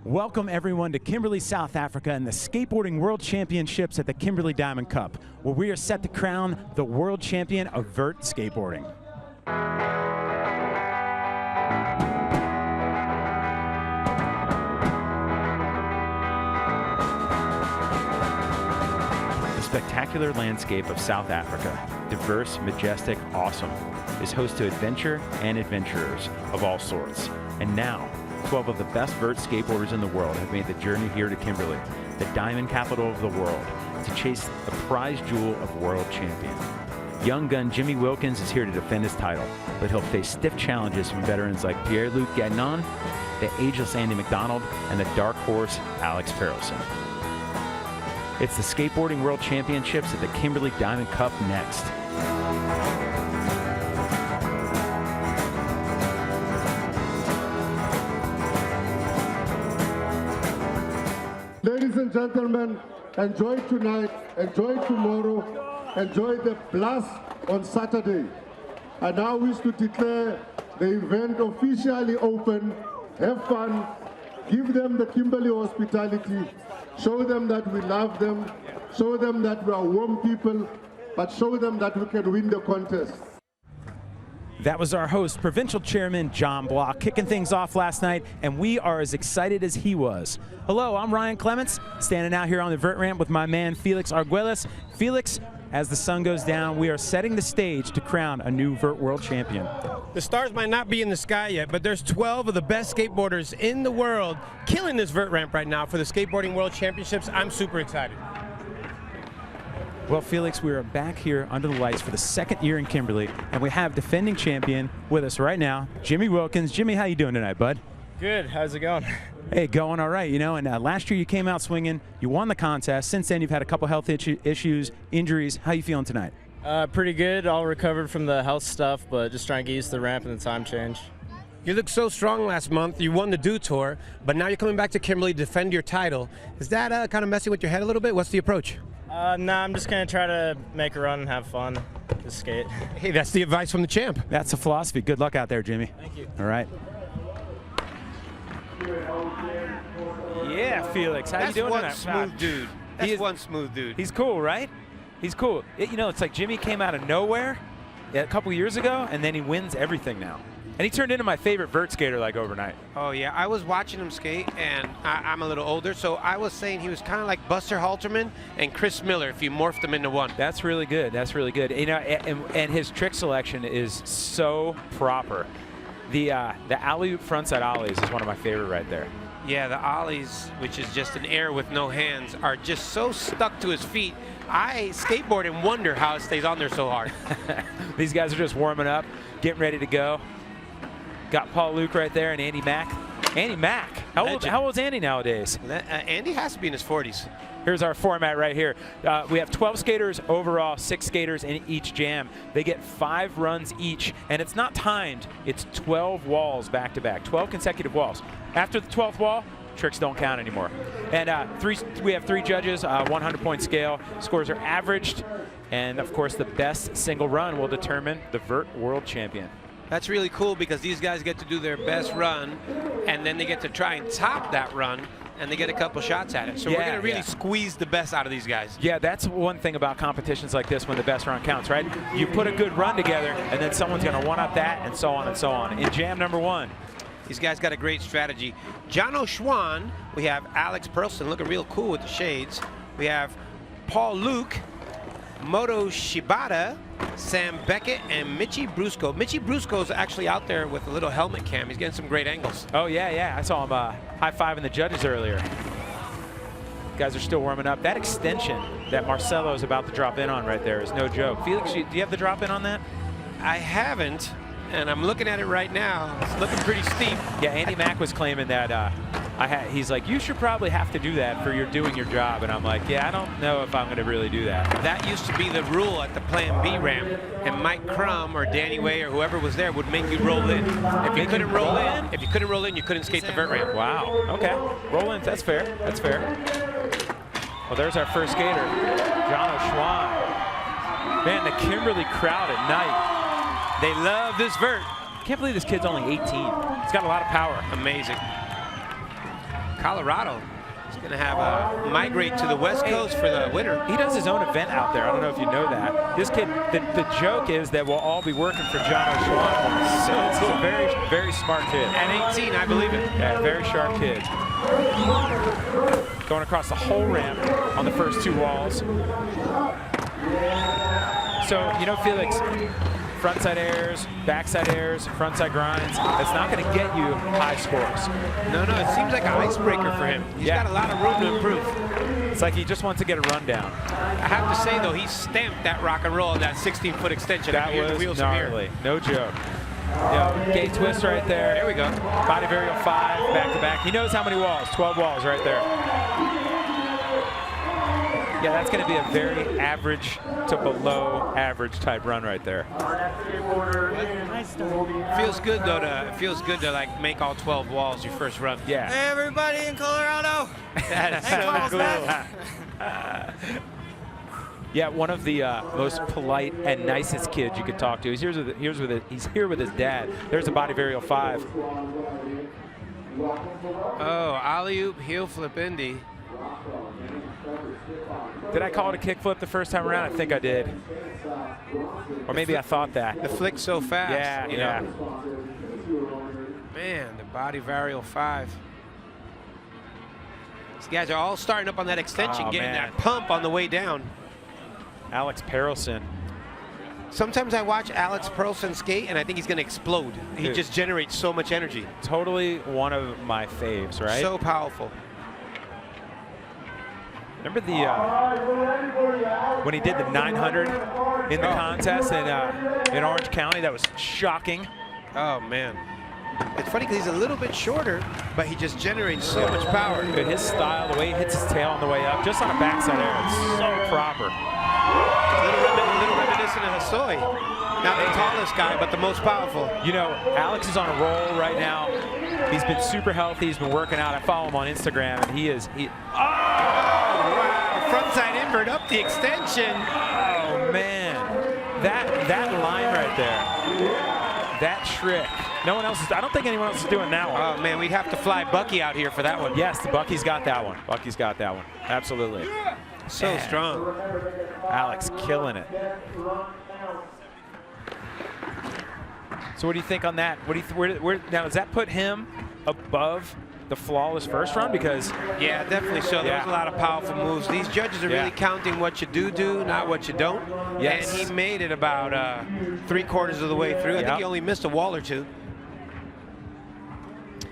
Welcome everyone to Kimberley, South Africa and the Skateboarding World Championships at the Kimberley Diamond Cup, where we are set to crown the world champion of vert skateboarding. The spectacular landscape of South Africa, diverse, majestic, awesome, is host to adventure and adventurers of all sorts. And now, 12 of the best vert skateboarders in the world have made the journey here to Kimberley, the diamond capital of the world, to chase the prize jewel of world champion. Young gun Jimmy Wilkins is here to defend his title, but he'll face stiff challenges from veterans like Pierre-Luc Gagnon, the ageless Andy McDonald, and the dark horse Alex Perelson. It's the Skateboarding World Championships at the Kimberley Diamond Cup next. Ladies and gentlemen, enjoy tonight, enjoy tomorrow, enjoy the blast on Saturday. I now wish to declare the event officially open. Have fun, give them the Kimberley hospitality, show them that we love them, show them that we are warm people, but show them that we can win the contest. That was our host, Provincial Chairman John Block, kicking things off last night, and we are as excited as he was. Hello, I'm Ryan Clements, standing out here on the vert ramp with my man Felix Arguelles. Felix, as the sun goes down, we are setting the stage to crown a new vert world champion. The stars might not be in the sky yet, but there's 12 of the best skateboarders in the world killing this vert ramp right now for the Skateboarding World Championships. I'm super excited. Well, Felix, we are back here under the lights for the second year in Kimberley, and we have defending champion with us right now, Jimmy Wilkins. Jimmy, how you doing tonight, bud? Good. How's it going? Hey, going all right, you know, and last year you came out swinging, you won the contest. Since then, you've had a couple health issues, injuries. How you feeling tonight? Pretty good. All recovered from the health stuff, but just trying to get used to the ramp and the time change. You looked so strong last month. You won the Dew Tour, but now you're coming back to Kimberley to defend your title. Is that kind of messing with your head a little bit? What's the approach? Nah, I'm just going to try to make a run and have fun, just skate. Hey, that's the advice from the champ. That's the philosophy. Good luck out there, Jimmy. Thank you. All right. Yeah, Felix, how you doing tonight? That's one smooth dude. That's one smooth dude. He's cool, right? He's cool. You know, it's like Jimmy came out of nowhere a couple years ago, and then he wins everything now. And he turned into my favorite vert skater like overnight. Oh yeah, I was watching him skate, and I'm a little older, so I was saying he was kind of like Buster Halterman and Chris Miller if you morphed them into one. That's really good. That's really good. You know, and his trick selection is so proper. The alley-oop frontside ollies is one of my favorite right there. Yeah, the ollies, which is just an air with no hands, are just so stuck to his feet. I skateboard and wonder how it stays on there so hard. These guys are just warming up, getting ready to go. Got Paul Luke right there and Andy Mack. Andy Mack, how old is Andy nowadays? Andy has to be in his 40s. Here's our format right here. We have 12 skaters overall, 6 skaters in each jam. They get 5 runs each, and it's not timed. It's 12 walls back to back, 12 consecutive walls. After the 12th wall, tricks don't count anymore. And we have 3 judges, 100-point scale. Scores are averaged, and of course the best single run will determine the vert world champion. That's really cool because these guys get to do their best run, and then they get to try and top that run, and they get a couple shots at it. So we're going to really squeeze the best out of these guys. Yeah, that's one thing about competitions like this when the best run counts, right? You put a good run together, and then someone's going to one-up that, and so on and so on. In jam number 1. These guys got a great strategy. John O'Schwan, we have Alex Perelson looking real cool with the shades. We have Paul Luke, Moto Shibata, Sam Beckett, and Mitchie Brusco. Mitchie Brusco's actually out there with a little helmet cam. He's getting some great angles. Oh, yeah. I saw him high-fiving the judges earlier. Guys are still warming up. That extension that Marcelo's about to drop in on right there is no joke. Felix, do you have the drop in on that? I haven't, and I'm looking at it right now. It's looking pretty steep. Yeah, Andy Mack was claiming that he's like, you should probably have to do that for doing your job. And I'm like, yeah, I don't know if I'm going to really do that. That used to be the rule at the Plan B ramp, and Mike Crum or Danny Way or whoever was there would make you roll in. If you couldn't roll in, you couldn't skate the vert ramp. Wow. Okay. Roll in. That's fair. That's fair. Well, there's our first skater, John O'Schwan. Man, the Kimberley crowd at night. They love this vert. Can't believe this kid's only 18. He's got a lot of power. Amazing. Colorado. He's going to have migrate to the West Coast for the winter. He does his own event out there. I don't know if you know that. This kid, the joke is that we'll all be working for John O'Schwan. So he's a very, very smart kid. At 18, I believe it. Yeah, very sharp kid. Going across the whole ramp on the first 2 walls. So, you know, Felix, frontside airs, backside airs, frontside grinds, that's not going to get you high scores. No, it seems like an icebreaker for him. He's got a lot of room to improve. It's like he just wants to get a rundown. I have to say, though, he stamped that rock and roll in that 16-foot extension. That was gnarly. No joke. Gate twist right there. There we go. Body varial 5, back to back. He knows how many walls. 12 walls right there. Yeah, that's going to be a very average to below average type run right there. Feels good though to like make all 12 walls your first run. Yeah. Hey everybody in Colorado. That's so cool. Yeah, one of the most polite and nicest kids you could talk to. He's here with his dad. There's a body varial 5. Oh, alley-oop, heel flip Indy. Did I call it a kickflip the first time around? I think I did. Or maybe I thought that. The flick so fast. Yeah, you know. Man, the body varial 5. These guys are all starting up on that extension, getting that pump on the way down. Alex Perelson. Sometimes I watch Alex Perelson skate, and I think he's going to explode. He just generates so much energy. Totally one of my faves, right? So powerful. Remember the when he did the 900 in the contest in Orange County? That was shocking. Oh man, it's funny because he's a little bit shorter, but he just generates so much power. Dude, his style, the way he hits his tail on the way up, just on a backside air, it's so proper. A little reminiscent of Hosoi. Not the tallest guy, but the most powerful. You know, Alex is on a roll right now. He's been super healthy. He's been working out. I follow him on Instagram, and oh, wow! Frontside invert up the extension. Oh man, that line right there, that trick. No one else is. I don't think anyone else is doing that one. Oh man, we'd have to fly Bucky out here for that one. Yes, the Bucky's got that one. Bucky's got that one. Absolutely. So strong. Alex killing it. So what do you think on that? Now, does that put him above the flawless first run? Because yeah, definitely so. There was a lot of powerful moves. These judges are really counting what you do, not what you don't. Yes. And he made it about 3/4 of the way through. I think he only missed a wall or two.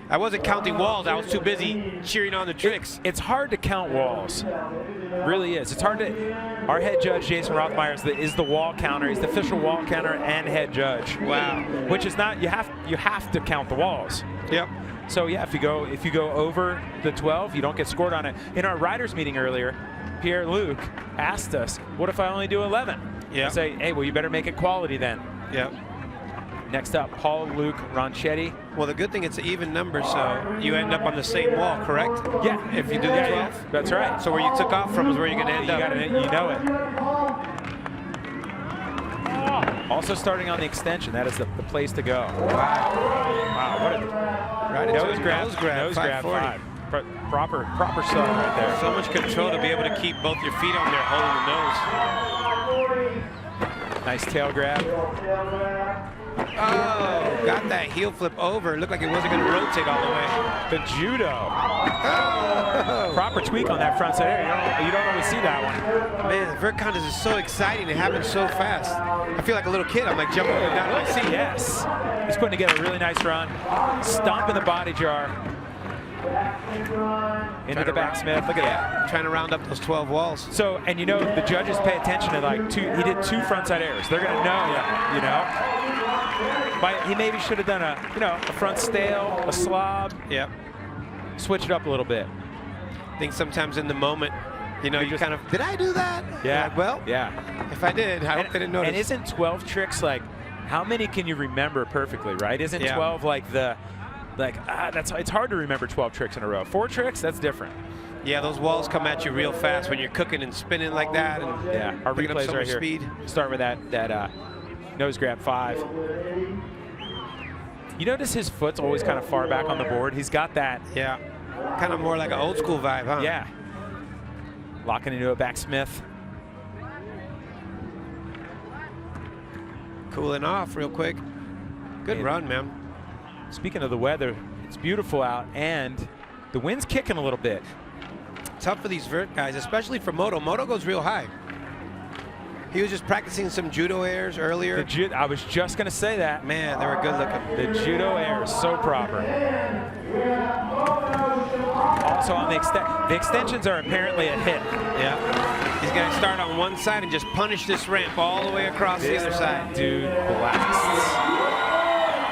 I wasn't counting walls. I was too busy cheering on the tricks. It's hard to count walls. It really is. It's hard to. Our head judge, Jason Rothmeyer, is the wall counter. He's the official wall counter and head judge. Wow. Which is not. You have to count the walls. Yep. So yeah, if you go over the 12, you don't get scored on it. In our riders meeting earlier, Pierre-Luc asked us, "What if I only do 11?" Yeah. I say, "Hey, well, you better make it quality then." Yep. Next up, Paul-Luc Ronchetti. Well, the good thing it's an even number, so you end up on the same wall, correct? Yeah. If you do the 12. Yeah. That's right. So where you took off from is where you're going to end up. You know it. Also starting on the extension, that is the place to go. Wow, what a nose grab 5. Proper start right there. So much control to be able to keep both your feet on there holding the nose. Nice tail grab. Oh, got that heel flip over. It looked like it wasn't going to rotate all the way. The judo. Oh. Proper tweak on that front side air. You don't always see that one. Man, vert contests is so exciting. It happens so fast. I feel like a little kid. I'm like jumping up and down in my seat. Yes. He's putting together a really nice run. Stomping the body jar. Into the backsmith. Look at that. Trying to round up those 12 walls. So, and you know, the judges pay attention to he did 2 frontside airs. They're going to know, you know. He maybe should have done a front stale, a slob. Yep. Switch it up a little bit. I think sometimes in the moment, you know, you kind of, did I do that? Yeah. Like, well, yeah. If I did, I hope they didn't notice. And isn't 12 tricks like, how many can you remember perfectly, right? Isn't 12 like it's hard to remember 12 tricks in a row. 4 tricks, that's different. Yeah, those walls come at you real fast when you're cooking and spinning like that. And yeah, our replays right here. Speed. Start with that nose grab 5. You notice his foot's always kind of far back on the board. He's got that. Yeah. Kind of more like an old school vibe, huh? Yeah. Locking into a backsmith. Cooling off real quick. Good run, man. Speaking of the weather, it's beautiful out and the wind's kicking a little bit. Tough for these vert guys, especially for Moto. Moto goes real high. He was just practicing some judo airs earlier. I was just going to say that. Man, they were good looking. The judo air is so proper. Also on the extensions are apparently a hit. Yeah. He's going to start on one side and just punish this ramp all the way across the other side. Dude blasts.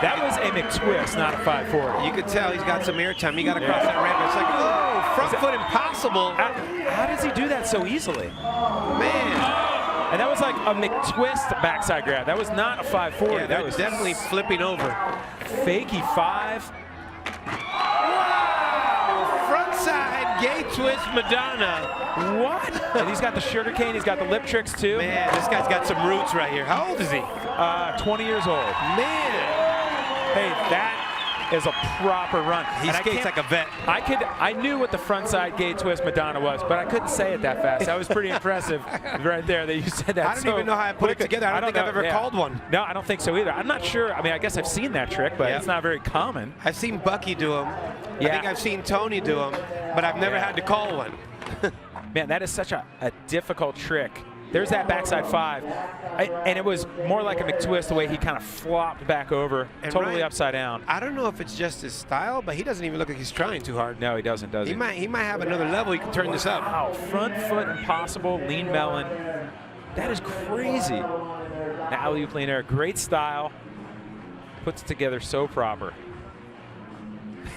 That was a McTwist, not a 540. You could tell he's got some air time. He got across that ramp. It's like, oh, front foot impossible. How does he do that so easily? Man. And that was like a McTwist backside grab. That was not a 540. Yeah, that was definitely flipping over. Fakey 5. Wow! Frontside gay twist Madonna. What? And he's got the sugar cane. He's got the lip tricks too. Man, this guy's got some roots right here. How old is he? 20 years old. Man. Hey, that is a proper run. He skates like a vet. I knew what the frontside gay twist Madonna was, but I couldn't say it that fast. That was pretty impressive right there that you said that. I don't even know how I put it together. I don't think I've ever called one. No, I don't think so either. I'm not sure. I mean, I guess I've seen that trick, but it's not very common. I've seen Bucky do them. I think I've seen Tony do them, but I've never had to call one. Man, that is such a difficult trick. There's that backside 5, and it was more like a McTwist the way he kind of flopped back over, and totally Ryan, upside down. I don't know if it's just his style, but he doesn't even look like he's trying too hard. No, he doesn't, does he? He might have another level. He can turn this up. Wow, front foot impossible, lean melon. That is crazy. The alley-oop lean air, great style. Puts it together so proper.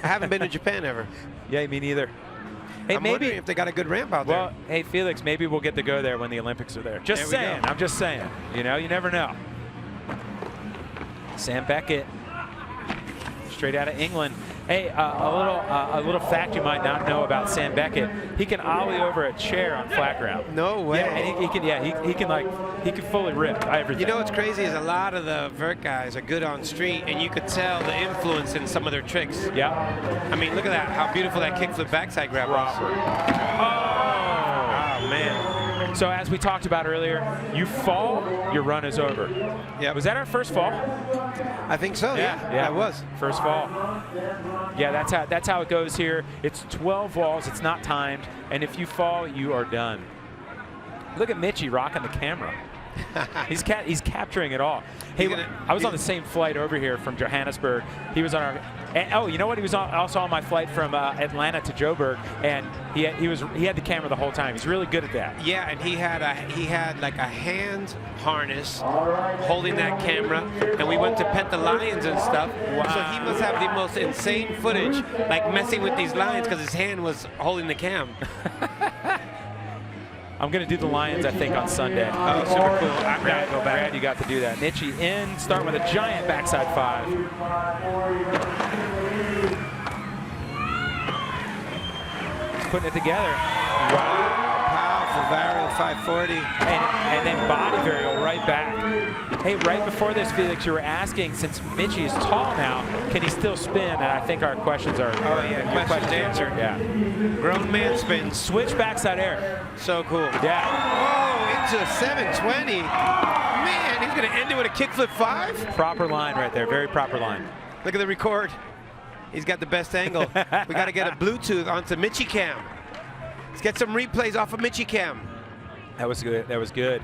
I haven't been to Japan ever. Yeah, me neither. Hey, I'm wondering if they got a good ramp out there. Well, hey, Felix, maybe we'll get to go there when the Olympics are there. Just saying. I'm just saying. You know, you never know. Sam Beckett, straight out of England. Hey, a little fact you might not know about Sam Beckett: he can ollie over a chair on flat ground. No way. Yeah, and he can. Yeah, he can fully rip everything. You know what's crazy is a lot of the vert guys are good on street, and you could tell the influence in some of their tricks. Yeah. I mean, look at that! How beautiful that kickflip backside grab was. Oh man. So as we talked about earlier, you fall, your run is over. Yeah. Was that our first fall? I think so. Yeah, that was first fall. Yeah, that's how it goes here. It's 12 walls. It's not timed, and if you fall, you are done. Look at Mitchie rocking the camera. He's capturing it all. Hey, I was on the same flight over here from Johannesburg. He was on our. Oh, you know what? He was also on my flight from Atlanta to Joburg, and he had the camera the whole time. He's really good at that. Yeah, and he had like a hand harness holding that camera, and we went to pet the lions and stuff. Wow. So he must have the most insane footage, like messing with these lions because his hand was holding the cam. I'm going to do the Lions, I think, on Sunday. Oh, super cool. I'm glad go back. Glad you got to do that. Mitchie in, starting with a giant backside 5. He's putting it together. Wow. Powerful varial 540. And then body varial right back. Hey, right before this, Felix, you were asking, since Mitchie is tall now, can he still spin? And I think our questions are questions answered. Yeah. Grown man spins. Switch backside air. So cool. Yeah. Oh, into a 720. Man, he's going to end it with a kickflip 5? Proper line right there. Very proper line. Look at the record. He's got the best angle. We got to get a Bluetooth onto Mitchie Cam. Let's get some replays off of Mitchie Cam. That was good. That was good.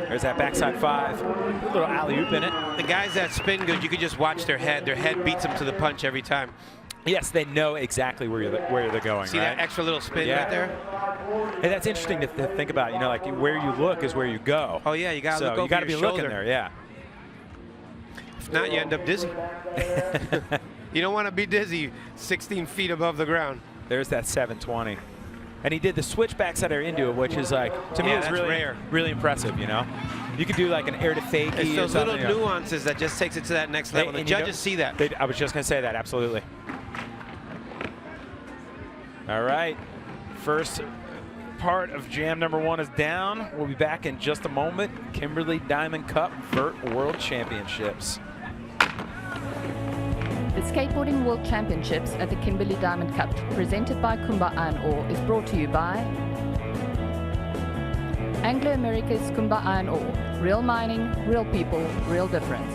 There's that backside 5. A little alley-oop in it. The guys that spin good, you could just watch their head. Their head beats them to the punch every time. Yes, they know exactly where they're going. See that extra little spin right there? Hey, that's interesting to think about. You know, like where you look is where you go. Oh yeah, you got to look over you got to be shoulder. looking there. Yeah. If not, you end up dizzy. You don't want to be dizzy 16 feet above the ground. There's that 720. And he did the switch backside air into it, which is like, to me, it's really rare. Really impressive, you know? You could do like an air to fakie. It's those little nuances that just takes it to that next level. The judges see that. I was just going to say that, absolutely. All right. First part of jam number 1 is down. We'll be back in just a moment. Kimberley Diamond Cup Vert World Championships. The Skateboarding World Championships at the Kimberley Diamond Cup, presented by Kumba Iron Ore, is brought to you by Anglo America's Kumba Iron Ore. Real mining, real people, real difference.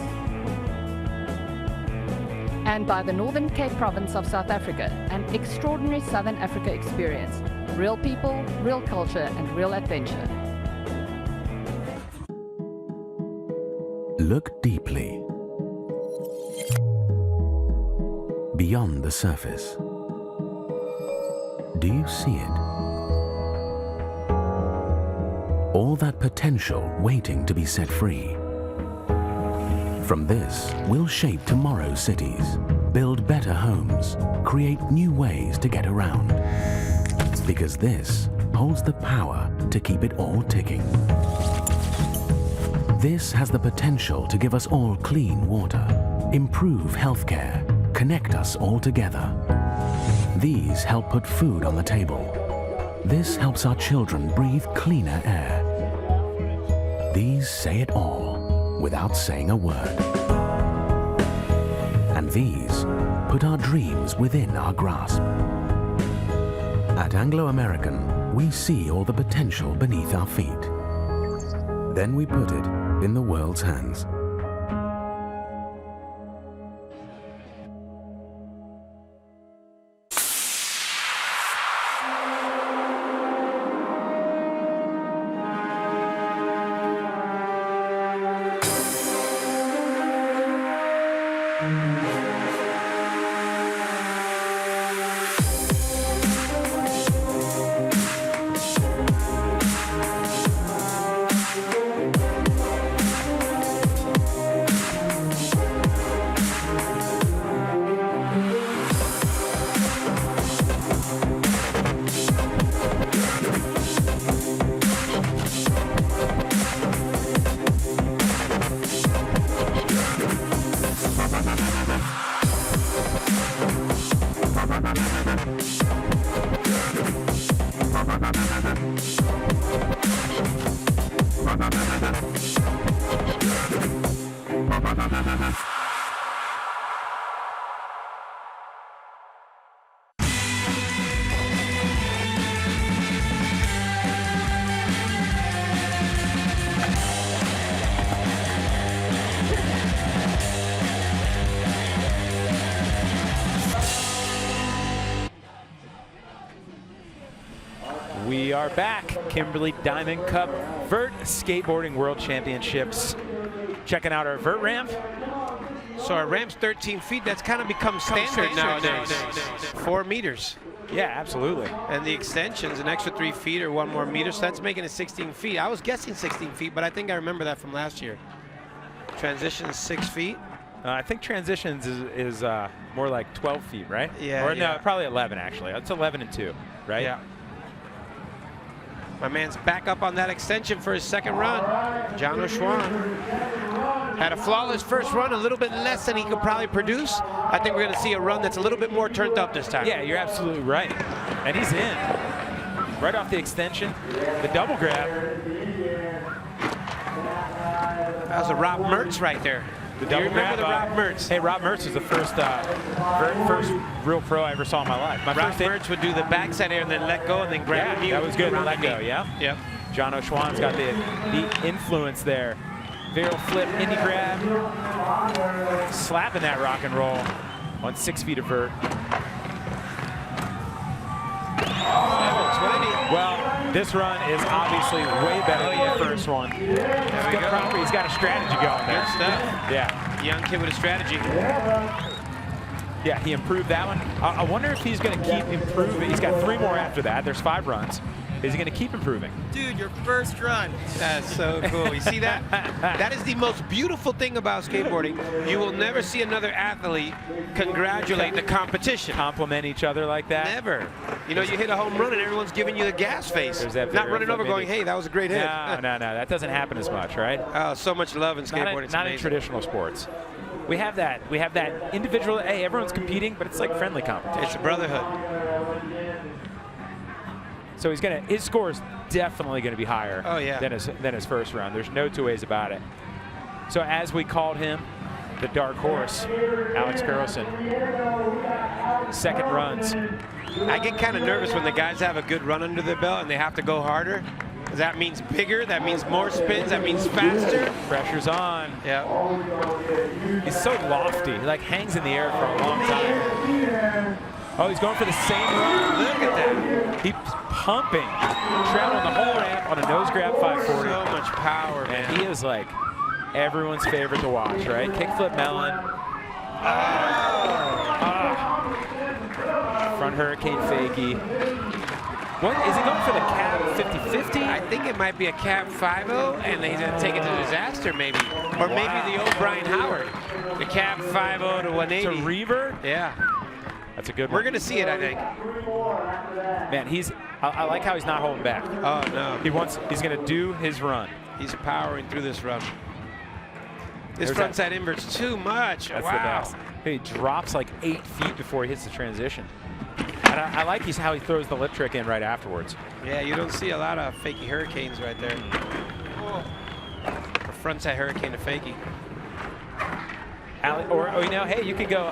And by the Northern Cape Province of South Africa, an extraordinary Southern Africa experience. Real people, real culture, and real adventure. Look deeply. Beyond the surface. Do you see it? All that potential waiting to be set free. From this, we'll shape tomorrow's cities, build better homes, create new ways to get around. Because this holds the power to keep it all ticking. This has the potential to give us all clean water, improve healthcare, connect us all together. These help put food on the table. This helps our children breathe cleaner air. These say it all without saying a word. And these put our dreams within our grasp. At Anglo American, we see all the potential beneath our feet. Then we put it in the world's hands. We are back. Kimberley Diamond Cup, Vert Skateboarding World Championships. Checking out our vert ramp. So our ramp's 13 feet. That's kind of become standard nowadays. 4 meters. Yeah, absolutely. And the extension's an extra 3 feet or 1 more meter, so that's making it 16 feet. I was guessing 16 feet, but I think I remember that from last year. Transition's 6 feet. I think transitions is more like 12 feet, right? Yeah. Or no, probably 11 actually. It's 11 and 2, right? Yeah. My man's back up on that extension for his second run. John O'Schwan had a flawless first run, a little bit less than he could probably produce. I think we're going to see a run that's a little bit more turned up this time. Yeah, you're absolutely right. And he's in. Right off the extension. The double grab. That was a Rob Mertz right there. The double grab. The Rob Mertz? Hey, Rob Mertz was the first real pro I ever saw in my life. Rob Mertz would do the backside air and then let go and then grab the knee. That was good. Let go, yeah? Yep. John O'Schwan's got the influence there. Varial flip, indie grab. Slapping that rock and roll on 6 feet of vert. 720. Well, this run is obviously way better than the first one. He's got a strategy going there. Good stuff. Yeah. Young kid with a strategy. Yeah, he improved that one. I wonder if he's going to keep improving. He's got 3 more after that. There's 5 runs. Is he going to keep improving? Dude, your first run. That's so cool. You see that? That is the most beautiful thing about skateboarding. You will never see another athlete congratulate the competition. Compliment each other like that? Never. You know, you hit a home run and everyone's giving you the gas face. There's that not running over going, hey, that was a great hit. No, that doesn't happen as much, right? Oh, so much love in skateboarding. Not in traditional sports. We have that individual, hey, everyone's competing, but it's like friendly competition. It's a brotherhood. So his score is definitely going to be higher than his first round. There's no 2 ways about it. So as we called him, the dark horse, Alex Carlson. Second runs. I get kind of nervous when the guys have a good run under their belt and they have to go harder. That means bigger, that means more spins, that means faster. Pressure's on. Yeah. He's so lofty. He like hangs in the air for a long time. Oh, he's going for the same run. Look at that. He's pumping. Traveling the whole ramp on a nose grab 540. So much power, man. And he is like everyone's favorite to watch, right? Kickflip melon. Front hurricane fakie. What, is he going for the cab 50-50? I think it might be a cab 5-0, and he's going to take it to disaster, maybe. Or maybe the old Brian Howard. The cab 5-0 to 180. To revert? Yeah. That's a good one. We're going to see it, I think. Man, I like how he's not holding back. Oh, no. He's going to do his run. He's powering through this run. This There's frontside invert's too much. That's wow. the best. He drops like 8 feet before he hits the transition. And I like how he throws the lip trick in right afterwards. Yeah, you don't see a lot of fakie hurricanes right there. Or frontside hurricane to fakie. Or you know, hey, you could go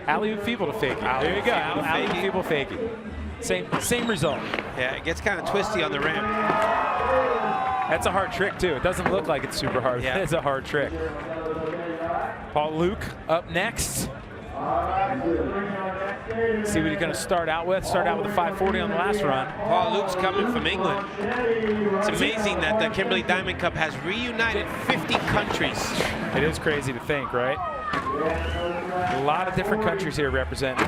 alley-oop feeble to fakie. There you go, alley-oop feeble fakie. Same result. Yeah, it gets kind of twisty on the ramp. That's a hard trick too. It doesn't look like it's super hard. Yeah. It's a hard trick. Paul Luke up next. See what he's going to start out with. Start out with a 540 on the last run. Paul Luke's coming from England. It's amazing that the Kimberley Diamond Cup has reunited 50 countries. It is crazy to think, right? A lot of different countries here represented.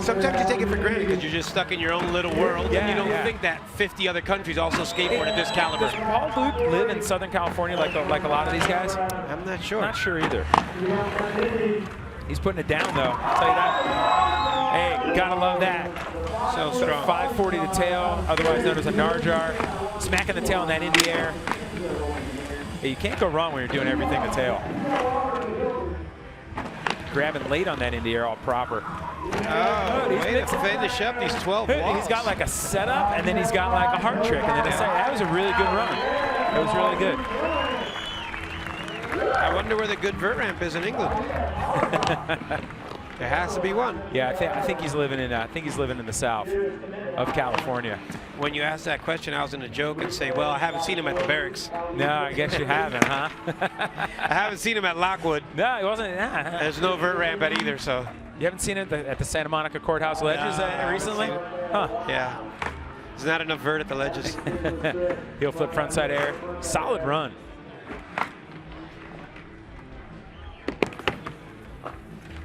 Sometimes you take it for granted because you're just stuck in your own little world, and you don't think that 50 other countries also skateboard at this caliber. Does Paul Luke live in Southern California like a lot of these guys? I'm not sure. Not sure either. He's putting it down, though. I'll tell you that. Hey, gotta love that. So strong. 540 to tail, otherwise known as a Narjar. Smacking the tail in that Indy air. Hey, you can't go wrong when you're doing everything to tail. Grabbing late on that Indy air all proper. Oh, way to finish up these 12 walls. He's got like a setup, and then he's got like a hard trick. And then that was a really good run. It was really good. I wonder where the good vert ramp is in England. There has to be one. Yeah, I think he's living in the south of California. When you ask that question, I was going to joke and say, well, I haven't seen him at the barracks. No, I guess you haven't, huh? I haven't seen him at Lockwood. No, he wasn't. There's no vert ramp at either, so. You haven't seen it at the Santa Monica Courthouse ledges recently? Huh. Yeah. There's not enough vert at the ledges. Heel flip frontside air. Solid run.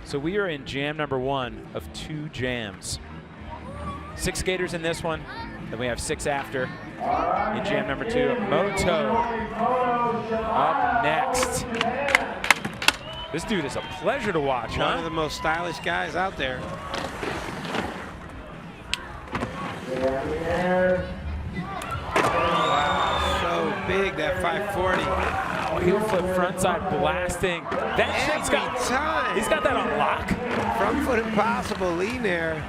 So we are in jam number 1 of 2 jams. 6 skaters in this one, then we have 6 after. In jam number 2, Moto up next. This dude is a pleasure to watch, huh? One of the most stylish guys out there. Wow, so big, that 540. Heel flip frontside blasting. That shit's got time. He's got that on lock. Front foot impossible lean there.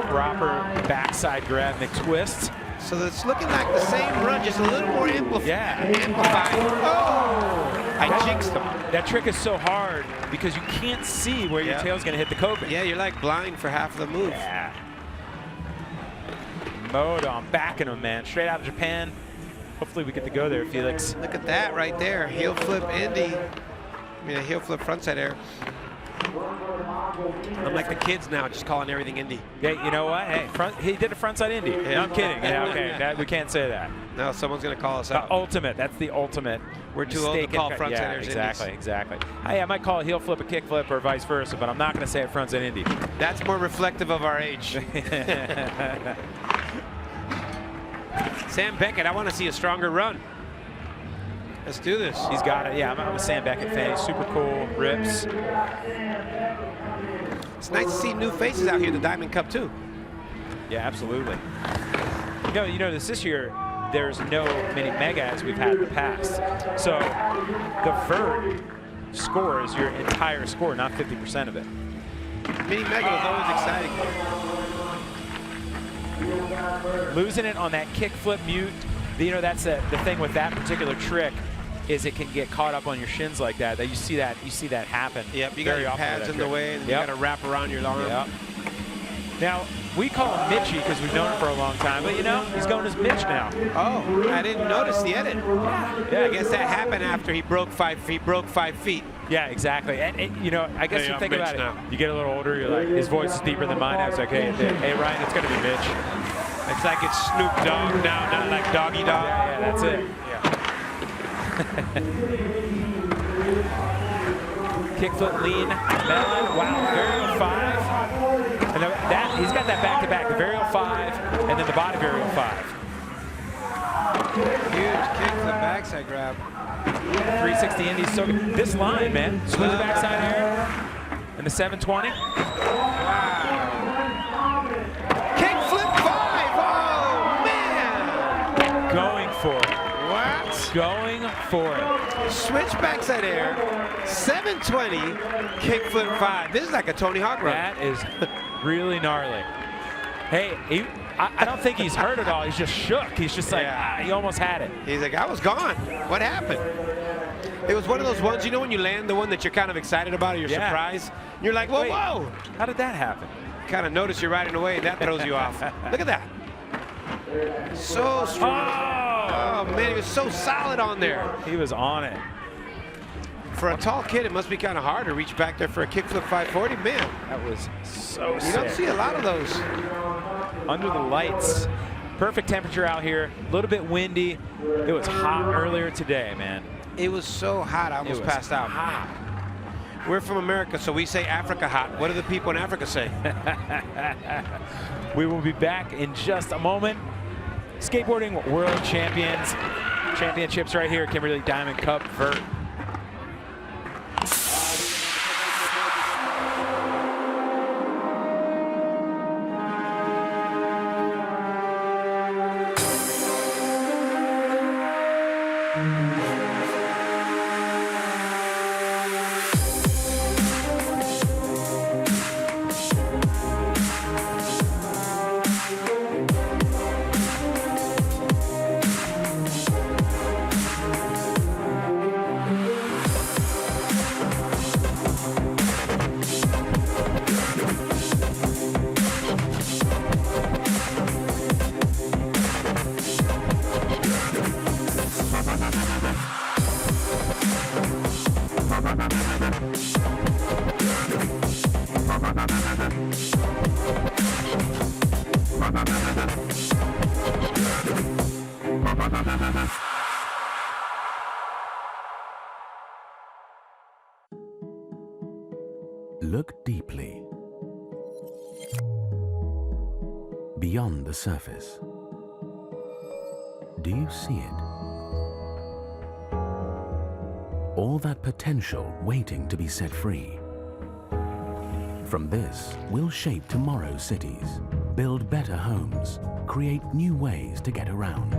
Proper backside grab McTwist. So it's looking like the same run, just a little more amplified. Yeah. Oh! I jinxed him. That trick is so hard because you can't see where your tail's gonna hit the coping. Yeah, you're like blind for half of the move. Yeah. Moto, I'm backing him, man. Straight out of Japan. Hopefully we get to go there, Felix. Look at that right there. Heel flip Indy. I mean, a heel flip frontside air. I'm like the kids now, just calling everything Indy. Yeah, you know what? Hey, he did a frontside Indy. Yeah. No, I'm kidding. Yeah, okay. We can't say that. No, someone's going to call us The out. ultimate. That's the ultimate. We're too old to call frontside airs exactly, Indies. exactly. Hey, I might call a heel flip a kick flip or vice versa, but I'm not going to say it frontside Indy. That's more reflective of our age. Sam Beckett, I want to see a stronger run. Let's do this. He's got it. Yeah, I'm a Sam Beckett fan. He's super cool. Rips. It's nice to see new faces out here at the Diamond Cup, too. Yeah, absolutely. You know, this year, there's no mini mega as we've had in the past. So the vert score is your entire score, not 50% of it. Mini mega was always exciting. Losing it on that kick flip mute. You know, that's the thing with that particular trick. is it can get caught up on your shins like that. That you see that happen. Yep, you got very your often with pads that in the grip. way, and you Yep. got to wrap around your arm. Yep. Now, we call him Mitchie because we've known him for a long time, but you know, he's going as Mitch now. Oh, I didn't notice the edit. Yeah, I guess that happened after he broke 5 feet. Yeah, exactly. And you know, I guess Hey, you I'm think Mitch about now. it. You get a little older, you're like, his voice is deeper than mine. I was like, hey Ryan, it's gonna be Mitch. It's like it's Snoop Dogg now, not like Doggy Dog. Yeah, that's it. Kickflip lean melon. Wow, varial 5. And that he's got that back-to-back, the varial 5, and then the body varial 5. Huge kick to the backside grab. 360 Indies. So this line, man, smooth backside air, and the 720. Kickflip 5. Oh man! Going for it. What? Going for it. Switch backside air. 720. Kickflip 5. This is like a Tony Hawk run. That is really gnarly. Hey, I don't think he's hurt at all. He's just shook. He's just like, he almost had it. He's like, I was gone. What happened? It was one of those ones, you know, when you land the one that you're kind of excited about or you're surprised? You're like, whoa, Wait, whoa. How did that happen? Kind of notice you're riding away, and that throws you off. Look at that. So strong. Oh, man, he was so solid on there. He was on it. For a tall kid, it must be kind of hard to reach back there for a kickflip 540. Man, that was so sick. You don't see a lot of those. Under the lights. Perfect temperature out here. A little bit windy. It was hot earlier today, man. It was so hot, I almost passed out. Hot. We're from America, so we say Africa hot. What do the people in Africa say? We will be back in just a moment. Skateboarding World Championships right here, Kimberley Diamond Cup, Vert. Look deeply beyond the surface. Do you see it? All that potential waiting to be set free. From this, we'll shape tomorrow's cities, build better homes, create new ways to get around.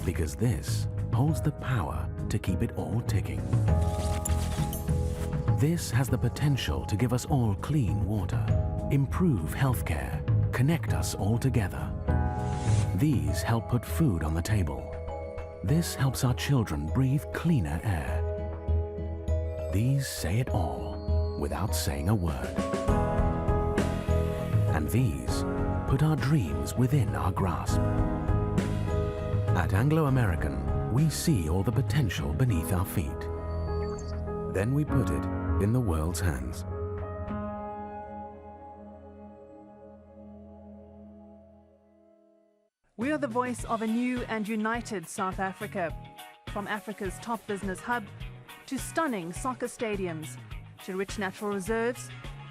Because this holds the power to keep it all ticking. This has the potential to give us all clean water, improve healthcare, connect us all together. These help put food on the table. This helps our children breathe cleaner air. These say it all without saying a word. And these put our dreams within our grasp. At Anglo-American, we see all the potential beneath our feet. Then we put it in the world's hands. We are the voice of a new and united South Africa. From Africa's top business hub, to stunning soccer stadiums, to rich natural reserves,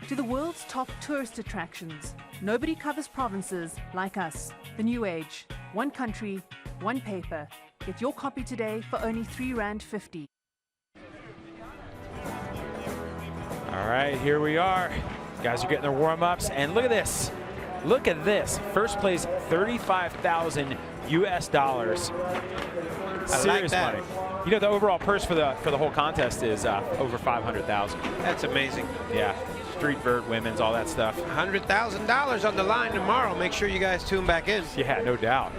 to the world's top tourist attractions. Nobody covers provinces like us. The New Age. One country, one paper. Get your copy today for only R3.50. All right, here we are. Guys are getting their warm-ups, and look at this. Look at this. First place, $35,000 US. Serious money. You know, the overall purse for the whole contest is over $500,000. That's amazing. Yeah, street vert, women's, all that stuff. $100,000 on the line tomorrow. Make sure you guys tune back in. Yeah, no doubt.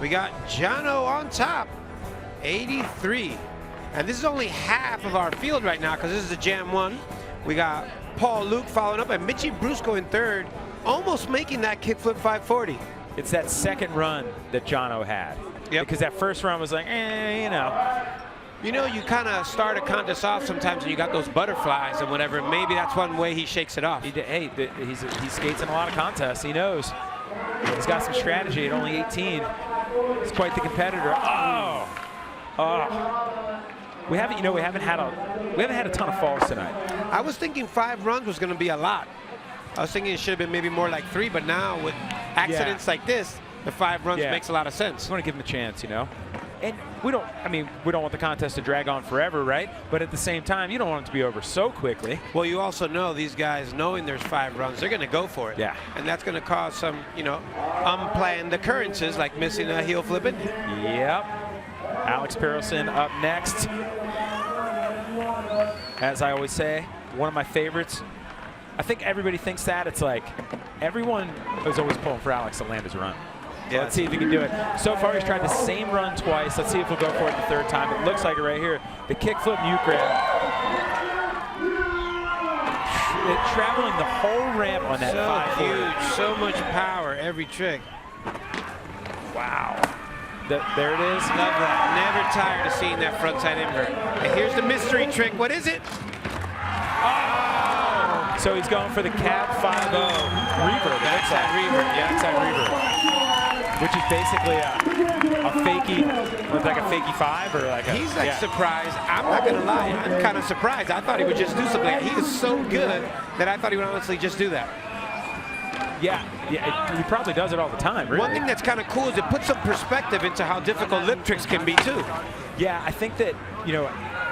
We got Jono on top. 83. And this is only half of our field right now because this is the Jam 1. We got Paul Luke following up and Mitchy Brusco in third, almost making that kickflip 540. It's that second run that Jono had. Yep. Because that first run was like, you know. You know, you kind of start a contest off sometimes and you got those butterflies and whatever. Maybe that's one way he shakes it off. He skates in a lot of contests. He knows. He's got some strategy at only 18. He's quite the competitor. We haven't had a ton of falls tonight. I was thinking 5 runs was going to be a lot. I was thinking it should have been maybe more like 3, but now with accidents like this, the 5 runs makes a lot of sense. You want to give him a chance, you know. And we don't want the contest to drag on forever, right? But at the same time, you don't want it to be over so quickly. Well, you also know these guys, knowing there's 5 runs, they're going to go for it. Yeah. And that's going to cause some, you know, unplanned occurrences like missing a heel flipping. Yep. Alex Perelson up next. As I always say, one of my favorites. I think everybody thinks that. It's like everyone is always pulling for Alex to land his run. Yeah. Let's see if he can do it. So far, he's tried the same run twice. Let's see if he'll go for it the 3rd time. It looks like it right here. The kickflip mute grab. Traveling the whole ramp on that 540. Huge, so much power every trick. Wow. There it is. Love that. Never tired of seeing that frontside invert. And here's the mystery trick. What is it? Oh! So he's going for the cab 5-0 revert. Backside revert. Yeah, backside revert. Which is basically a fakie, like a fakie 5 or like a. He's like surprised. I'm not gonna lie. I'm kind of surprised. I thought he would just do something. He is so good that I thought he would honestly just do that. Yeah, he probably does it all the time, really. One thing that's kind of cool is it puts some perspective into how difficult lip tricks can be too. Yeah, I think that, you know,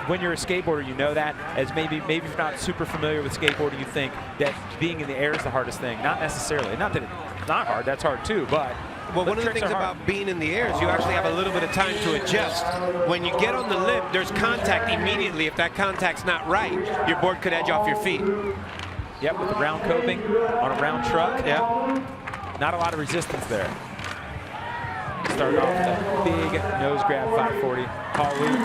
when you're a skateboarder, you know that. As maybe if you're not super familiar with skateboarding, you think that being in the air is the hardest thing. Not necessarily. Not that it's not hard. That's hard too, but. Well, one of the things about being in the air is you actually have a little bit of time to adjust. When you get on the lip, there's contact immediately. If that contact's not right, your board could edge off your feet. Yep, with the round coping on a round truck. Yeah. Not a lot of resistance there. Started off with a big nose grab 540. Paul Luke.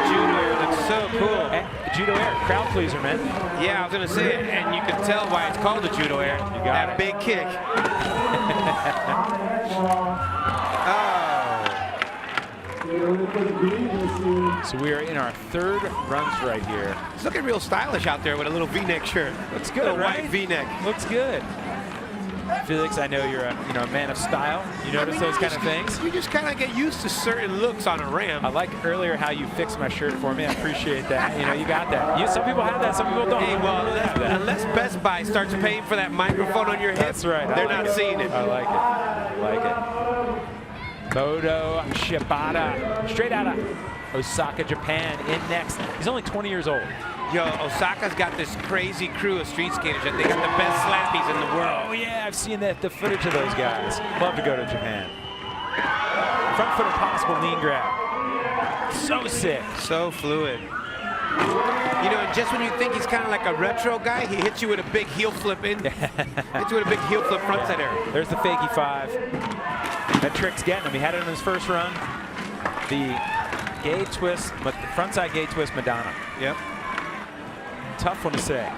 Judo air, that's so cool. And judo air, crowd pleaser, man. Yeah, I was gonna say it, and you can tell why it's called the judo air. You got that it. Big kick. So we are in our 3rd runs right here. He's looking real stylish out there with a little V-neck shirt. Looks good, a right? white V-neck. Looks good. Felix, I know you're a man of style. You notice those kind of things? You just kind of get used to certain looks on a ramp. I like earlier how you fixed my shirt for me. I appreciate that. You know, you got that. Some people have that, some people don't. Hey, well, unless Best Buy starts paying for that microphone on your hip, that's right. They're not seeing it. I like it. I like it. Moto Shibata, straight out of Osaka, Japan, in next. He's only 20 years old. Yo, Osaka's got this crazy crew of street skaters. They got the best slappies in the world. Oh yeah, I've seen the footage of those guys. Love to go to Japan. Front foot impossible lean grab. So sick. So fluid. You know, and just when you think he's kind of like a retro guy, he hits you with a big heel flip in. Hits you with a big heel flip frontside air. There's the fakie 5. That trick's getting him. He had it in his first run. The gay twist, but the frontside gay twist Madonna. Yep. Tough one to say.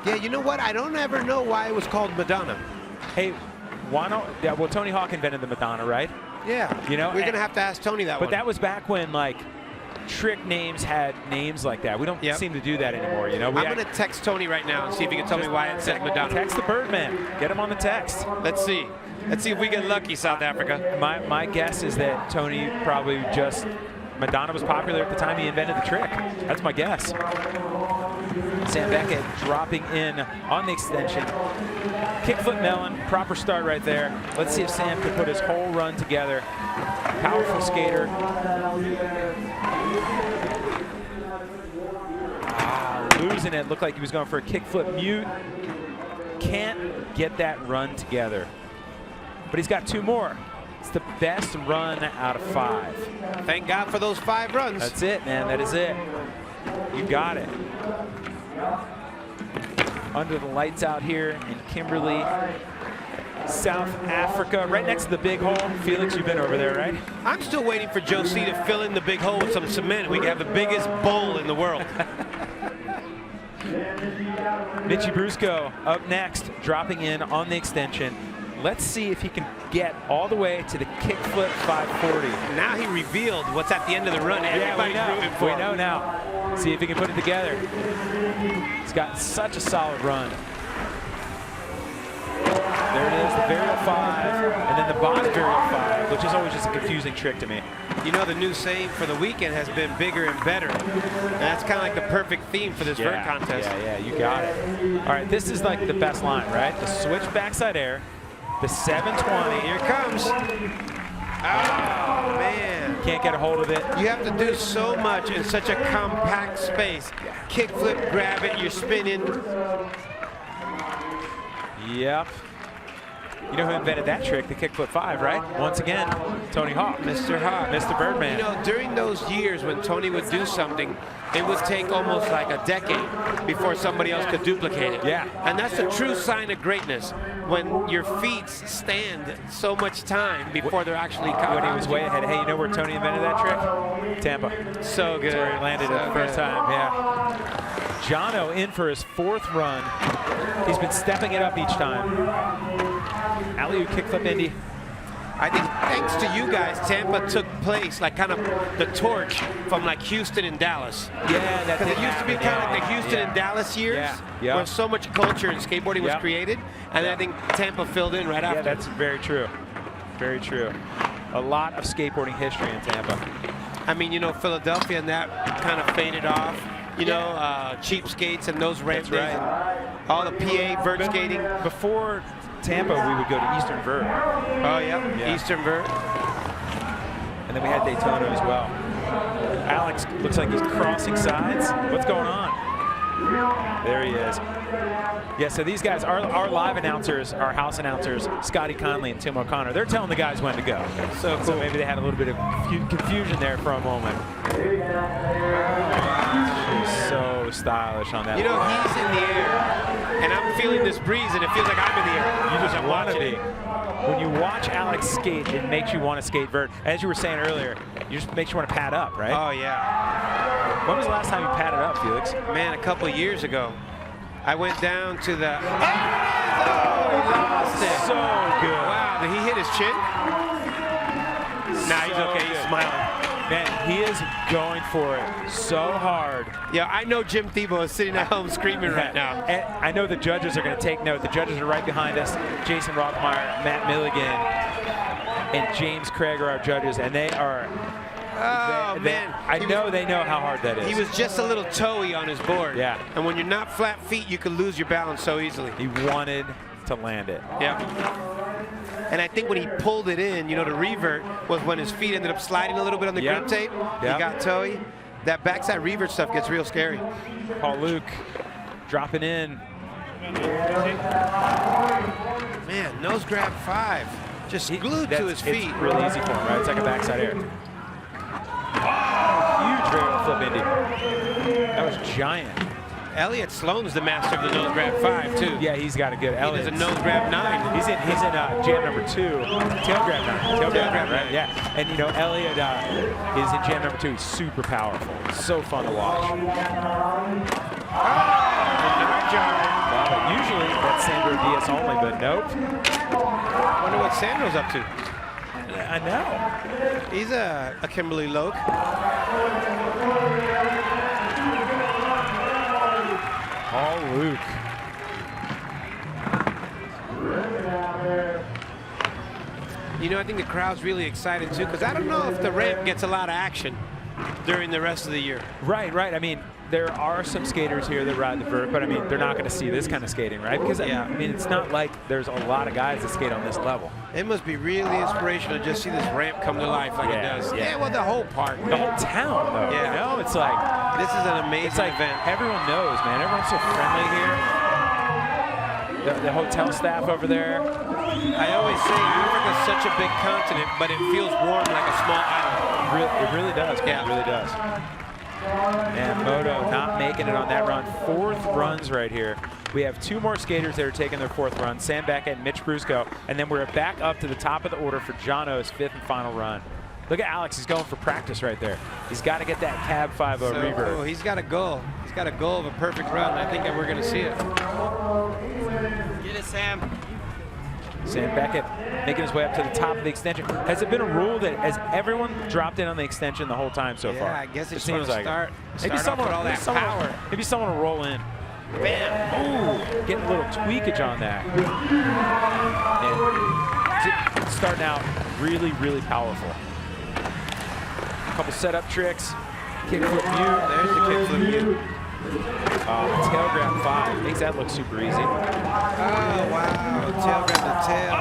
Yeah, you know what? I don't ever know why it was called Madonna. Hey, why not? Yeah, well, Tony Hawk invented the Madonna, right? Yeah. You know, we're gonna have to ask Tony that one. But that was back when like trick names had names like that. We don't seem to do that anymore. You know. I'm gonna text Tony right now and see if he can tell me why it says Madonna. Text the Birdman. Get him on the text. Let's see. Let's see if we get lucky, South Africa. My guess is that Tony probably just Madonna was popular at the time he invented the trick. That's my guess. Sam Beckett dropping in on the extension. Kickflip melon, proper start right there. Let's see if Sam can put his whole run together. Powerful skater. Losing it, looked like he was going for a kickflip mute. Can't get that run together. But he's got 2 more. It's the best run out of 5. Thank God for those 5 runs. That's it, man. That is it. You got it. Under the lights out here in Kimberley. South Africa, right next to the big hole. Felix, you've been over there, right? I'm still waiting for Joe C to fill in the big hole with some cement. We can have the biggest bowl in the world. Mitchie Brusco up next, dropping in on the extension. Let's see if he can get all the way to the kickflip 540. Now he revealed what's at the end of the run. Everybody's rooting for him. We know now. See if he can put it together. He's got such a solid run. There it is, the Varial 5, and then the Box Varial 5, which is always just a confusing trick to me. You know, the new saying for the weekend has been bigger and better. And that's kind of like the perfect theme for this vert contest. Yeah, you got it. All right, this is like the best line, right? The switch backside air, the 720. Here it comes. Oh, man. Can't get a hold of it. You have to do so much in such a compact space. Kickflip, grab it, you're spinning. Yep. You know who invented that trick, the kickflip 5, right? Once again, Tony Hawk. Mr. Hawk. Mr. Birdman. You know, during those years when Tony would do something, it would take almost like a decade before somebody else could duplicate it. Yeah. And that's a true sign of greatness, when your feet stand so much time before they're actually caught. When he was way ahead. Hey, you know where Tony invented that trick? Tampa. So good. That's where he landed it the first time, yeah. Jono in for his 4th run. He's been stepping it up each time. Alley-oop kickflip Indy. I think thanks to you guys, Tampa took place like kind of the torch from like Houston and Dallas. Yeah, that because it used to be kind of like the Houston and Dallas years, where so much culture and skateboarding was created, and I think Tampa filled in right after. Yeah, that's very true. Very true. A lot of skateboarding history in Tampa. I mean, you know, Philadelphia and that kind of faded off. You know, cheap skates and those ramp days. Right. All the PA vert skating. Before Tampa, we would go to Eastern Vert. Oh, yeah. Eastern Vert. And then we had Daytona as well. Alex looks like he's crossing sides. What's going on? There he is. Yeah, so these guys, our live announcers, our house announcers, Scotty Conley and Tim O'Connor, they're telling the guys when to go. So maybe they had a little bit of confusion there for a moment. She's so stylish on that. You know, he's in the air, and I'm feeling this breeze, and it feels like I'm in the air. You just want to be. When you watch Alex skate, it makes you want to skate vert. As you were saying earlier, it just makes you want to pad up, right? Oh, yeah. When was the last time you padded up, Felix? Man, a couple of years ago. I went down to the... Oh, he lost it. So good. Wow, did he hit his chin? Nah, he's okay. He's smiling. Man, he is going for it so hard. Yeah, I know Jim Thiebaud is sitting at home screaming right now. And I know the judges are going to take note. The judges are right behind us. Jason Rothmeyer, Matt Milligan, and James Craig are our judges, and they are... Oh, man. I know they know how hard that is. He was just a little toey on his board. Yeah. And when you're not flat feet, you can lose your balance so easily. He wanted to land it. Yeah. And I think when he pulled it in, you know, the revert was when his feet ended up sliding a little bit on the grip tape. He got toey. That backside revert stuff gets real scary. Paul Luke dropping in. Man, nose grab 5. Just glued to his feet. It's really easy for him, right? It's like a backside air. Huge varial flip Indy. That was giant. Elliot Sloan's the master of the nose grab 5 too. Yeah, he's got a good. Elliot's a nose grab 9. He's in jam number 2. Tail grab 9. Tail grab 9. Yeah. And you know, Elliot is in jam number 2. He's super powerful. So fun to watch. Usually that's Sandro Diaz only, but nope. I wonder what Sandro's up to. I know. He's a Kimberley Loke. Paul Luke. You know, I think the crowd's really excited too, because I don't know if the ramp gets a lot of action during the rest of the year. Right. I mean, there are some skaters here that ride the vert, but I mean, they're not going to see this kind of skating, right? Because I mean, it's not like there's a lot of guys that skate on this level. It must be really inspirational to just see this ramp come to life like it does. Yeah, well, the whole park, the whole town, though. Yeah, you know, it's like this is an amazing event. Everyone knows, man. Everyone's so friendly here. The hotel staff over there. I always say Africa's such a big continent, but it feels warm like a small island. It really does. Man. Yeah, it really does. And Moto not making it on that run. 4th runs right here. We have 2 more skaters that are taking their 4th run, Sam Beckett and Mitch Brusco. And then we're back up to the top of the order for Jono's 5th and final run. Look at Alex, he's going for practice right there. He's got to get that cab 5-0 revert. Oh, he's got a goal. He's got a goal of a perfect run. I think that we're going to see it. Get it, Sam. Sam Beckett making his way up to the top of the extension. Has it been a rule that has everyone dropped in on the extension the whole time so far? Yeah, I guess it it's seems like start maybe someone, all that power. Maybe someone will roll in. Bam! Ooh, getting a little tweakage on that. And it's starting out really, really powerful. A couple setup tricks. Kickflip mute. There's the kickflip mute. Tail grab 5 makes that look super easy. Oh, wow. Tail grab the tail. Oh,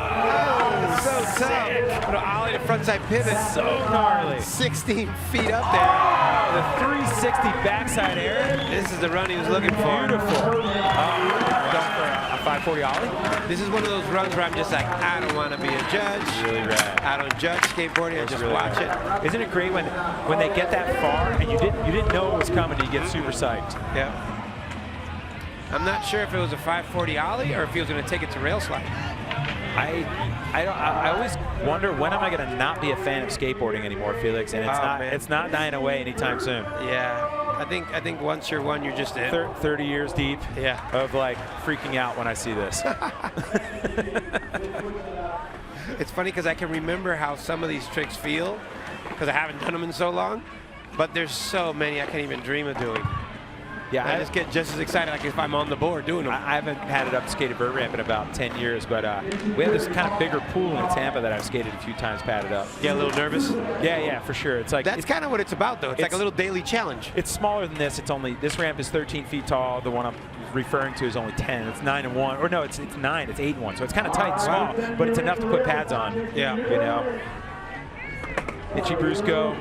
so tough. Little ollie to frontside pivot. So gnarly. 16 feet up there. Oh, the 360 backside air. This is the run he was looking for. Beautiful. Going for a 540 ollie. This is one of those runs where I'm just like, I don't want to be a judge. Really rad. I don't judge skateboarding. I just really watch it. Isn't it great when they get that far and you didn't know it was coming and you get super psyched? Yeah. I'm not sure if it was a 540 ollie or if he was going to take it to rail slide. I always wonder, when am I going to not be a fan of skateboarding anymore, Felix? And it's not dying away anytime soon. Yeah. I think once you're one, you're just in. 30 years deep. Yeah. Of like freaking out when I see this. It's funny because I can remember how some of these tricks feel because I haven't done them in so long. But there's so many I can't even dream of doing. Yeah, I just get just as excited like if I'm on the board doing them. I haven't had it up skated vert ramp in about 10 years, but we have this kind of bigger pool in Tampa that I've skated a few times, padded up. Get a little nervous? Yeah, for sure. It's like that's kind of what it's about, though. It's like a little daily challenge. It's smaller than this. This ramp is 13 feet tall. The one I'm referring to is only 10. It's 9 and 1, or no, it's 9. It's 8 and 1. So it's kind of tight and small, but it's enough to put pads on. Yeah, you know. Mitchy Brusco,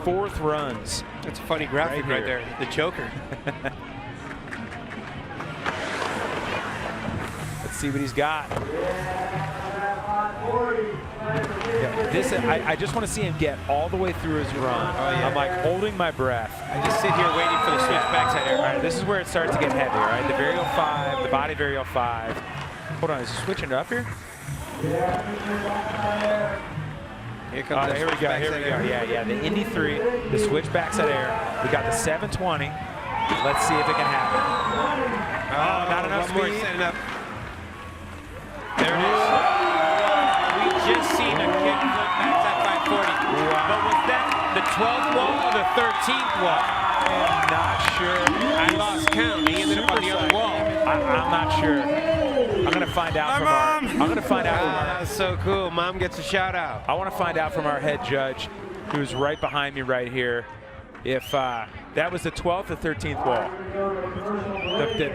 4th runs. That's a funny graphic right there. The choker. Let's see what he's got. Yeah, I just want to see him get all the way through his run. Oh, yeah. I'm like holding my breath. I just sit here waiting for the switch backside air. All right, this is where it starts to get heavy, all right? The varial 5, the body varial 5. Hold on, is he switching it up here? Here comes here we go. Yeah, the Indy 3, the switch backside air. We got the 720. Let's see if it can happen. Oh, not enough one more speed. setting up. There it is. We just seen a kickflip backside 540. Wow. But was that the 12th wall or the 13th wall? I'm not sure. I lost count. He ended up on the other wall. I'm not sure. I'm going to find out from our. I'm going to find out. That's so cool. Mom gets a shout out. I want to find out from our head judge, who's right behind me right here, if that was the 12th or 13th wall.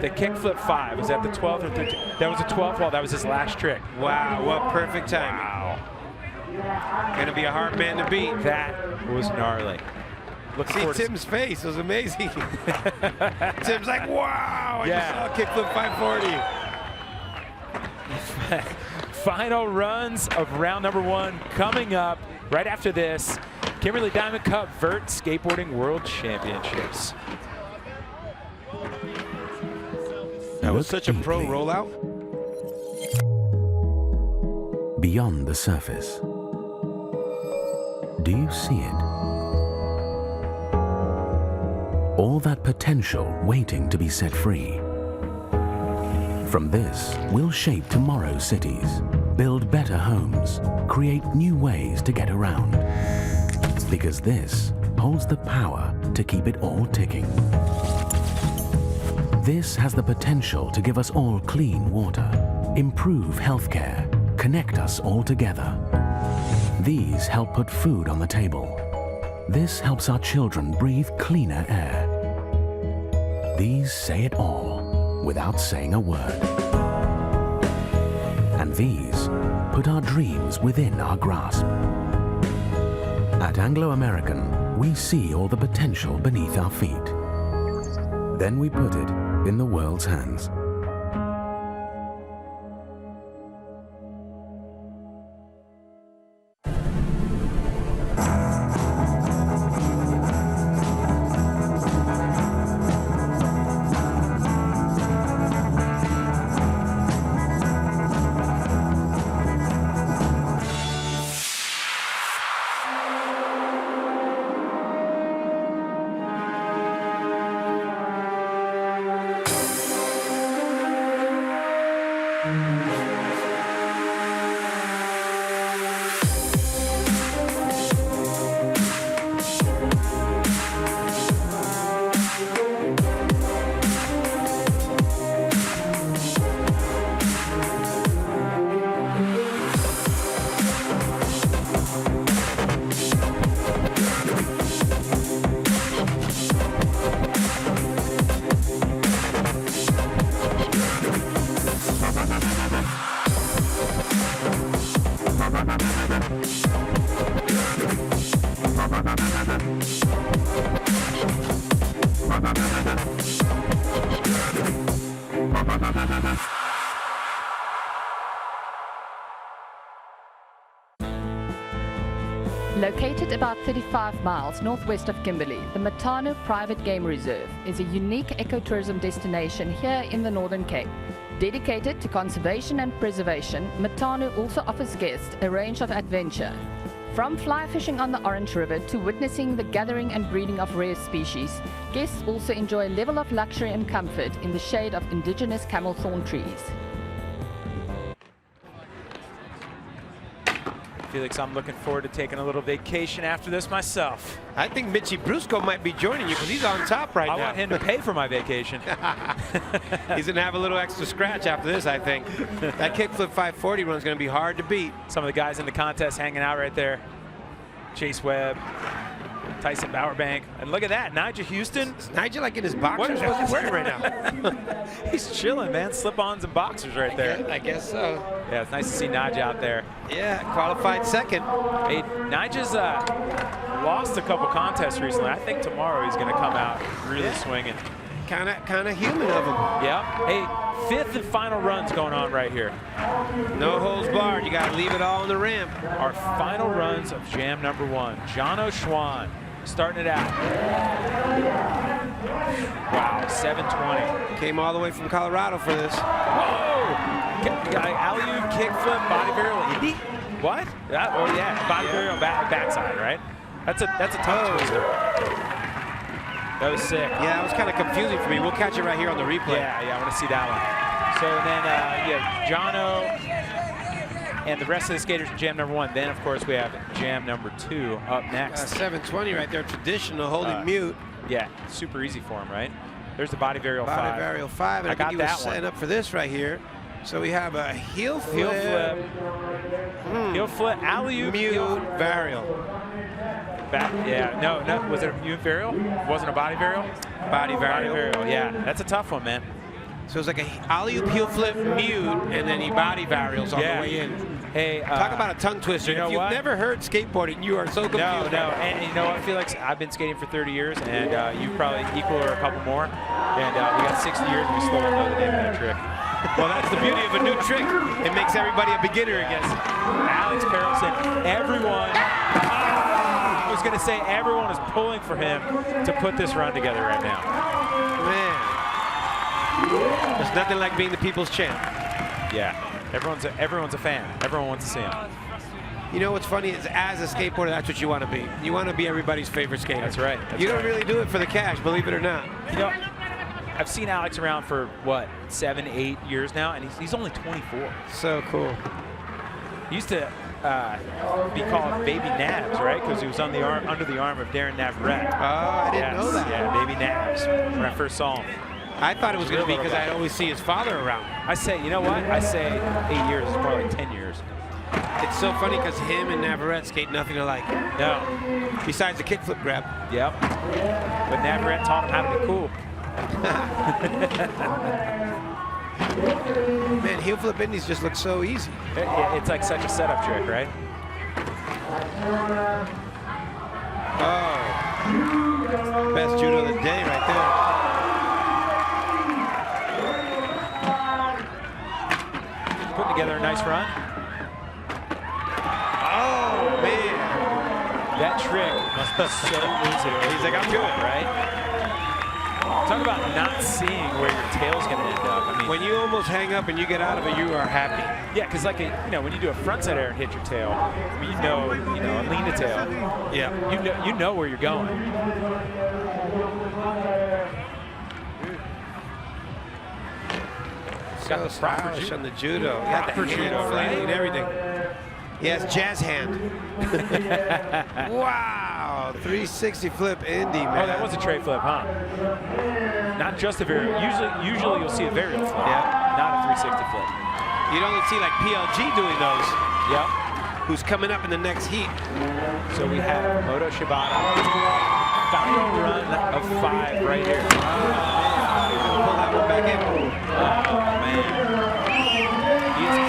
The kickflip 5, was that the 12th or 13th? That was the 12th wall. That was his last trick. Wow, what perfect timing. Wow. Gonna be a hard man to beat. That was gnarly. See Tim's face, it was amazing. Tim's like, wow, I just saw a kickflip 540. Final runs of round number 1 coming up right after this. Kimberley Diamond Cup Vert Skateboarding World Championships. That was such a pro rollout. Beyond the surface, do you see it? All that potential waiting to be set free. From this, we'll shape tomorrow's cities, build better homes, create new ways to get around. Because this holds the power to keep it all ticking. This has the potential to give us all clean water, improve healthcare, connect us all together. These help put food on the table. This helps our children breathe cleaner air. These say it all without saying a word. And these put our dreams within our grasp. At Anglo-American, we see all the potential beneath our feet. Then we put it in the world's hands. Located about 35 miles northwest of Kimberley, the Matano Private Game Reserve is a unique ecotourism destination here in the Northern Cape. Dedicated to conservation and preservation, Matano also offers guests a range of adventure. From fly fishing on the Orange River to witnessing the gathering and breeding of rare species, guests also enjoy a level of luxury and comfort in the shade of indigenous camel thorn trees. Felix, I'm looking forward to taking a little vacation after this myself. I think Mitchie Brusco might be joining you because he's on top right now. I want him to pay for my vacation. He's going to have a little extra scratch after this, I think. That kickflip 540 run is going to be hard to beat. Some of the guys in the contest hanging out right there. Chase Webb, Tyson Bowerbank, and look at that, Nigel Houston. Is Nigel like in his boxers? What's he wearing right now? He's chilling, man. Slip-ons and boxers right there. I guess so. Yeah, it's nice to see Nigel out there. Yeah, qualified second. Hey, Nigel's lost a couple contests recently. I think tomorrow he's going to come out really swinging. Kind of human of him. Yeah. Hey, fifth and final runs going on right here. No holds barred. You got to leave it all on the ramp. Our final runs of jam number 1. Jono Schwan starting it out. Wow, 720. Came all the way from Colorado for this. Whoa! Alley-oop, kickflip, body varial, Indy? What? Oh yeah, body varial backside, right? That's a tongue twister. That was sick. Yeah, it was kind of confusing for me. We'll catch it right here on the replay. Yeah, I want to see that one. So then, yeah, Jono and the rest of the skaters in jam number 1. Then, of course, we have jam number 2 up next. 720 right there, traditional, holding mute. Yeah, super easy for him, right? There's the body varial 5. Body varial 5, and I think he was setting up for this right here. So we have a heel flip. Heel flip, alley-oop, mute, varial. Yeah, no, was it a mute varial? Wasn't a body varial? Body varial. Body varial, yeah. That's a tough one, man. So it's like a alley-oop, heel flip, mute, and then he body varials on the way in. Hey, talk about a tongue twister. You know if you've what? never heard skateboarding, you are so confused. No, and you know what, Felix? I've been skating for 30 years, and you probably equal or a couple more. And we got 60 years, and we still don't know the name of that trick. Well, that's the beauty of a new trick. It makes everybody a beginner, I guess. Alex Perelson, everyone. I was going to say everyone is pulling for him to put this run together right now. Man, there's nothing like being the people's champ. Yeah, everyone's a fan. Everyone wants to see him. You know what's funny is, as a skateboarder, that's what you want to be. You want to be everybody's favorite skater. That's right. You don't really do it for the cash, believe it or not. You know, I've seen Alex around for, what, 7, 8 years now, and he's only 24. So cool. He used to be called Baby Nabs, right? Because he was on the under the arm of Darren Navarrete. Oh, I didn't know that. Yeah, Baby Nabs, when I first saw him. I thought it was going to be because I always see his father around. I say, you know what? I say 8 years. It's more like 10 years. It's so funny because him and Navarrete skate nothing alike. No. Besides the kickflip grab. Yep. But Navarrete taught him how to be cool. Man, heel flip indies just look so easy. It's like such a setup trick, right? Oh. Best judo of the day right there. Putting together a nice run. Oh, man. That trick must be so elusive. He's like, I'm good, right? Talk about not seeing where your tail's going to end up. I mean, when you almost hang up and you get out of it, you are happy. Yeah, because like when you do a frontside air and hit your tail, you know, a lean to tail. Yeah. You know where you're going. got the proper stylish judo. on the judo. Got the Proper hand judo, flailing right? and everything. He has jazz hand. Wow, 360 flip Indy, man. Oh, that was a tray flip, huh? Not just a varial. Usually you'll see a varial flip. Yeah. Not a 360 flip. You'd only see like PLG doing those. Yep. Who's coming up in the next heat. So we have Moto Shibata. Final run of 5 right here. Pull that one back in. Oh, man.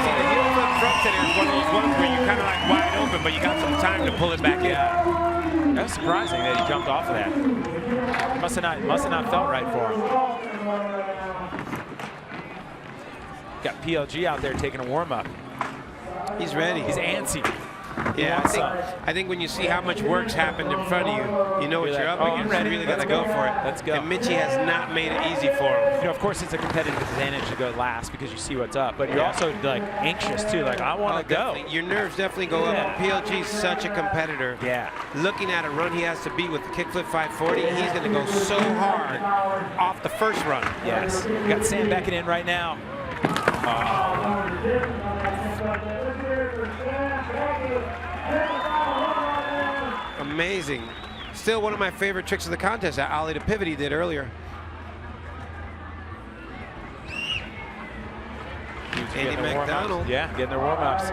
See, the heel flip front center is one of those ones where you're kind of like wide open, but you got some time to pull it back in. That's surprising that he jumped off of that. Must have not felt right for him. Got PLG out there taking a warm-up. He's ready. He's antsy. Yeah, I think when you see how much work's happened in front of you, you know what you're up I'm against. ready. You really got Let's to go go. for it. Let's go. And Mitchie has not made it easy for him. You know, of course, it's a competitive advantage to go last because you see what's up, but you're also like anxious too. Like, I want to go. Definitely. Your nerves definitely go up. PLG's such a competitor. Yeah. Looking at a run he has to beat with the kickflip 540, he's going to go so hard off the first run. Yes. We got Sam backing in right now. Amazing. Still one of my favorite tricks of the contest, that ollie to pivot he did earlier. Andy McDonald. Yeah, getting their warm-ups.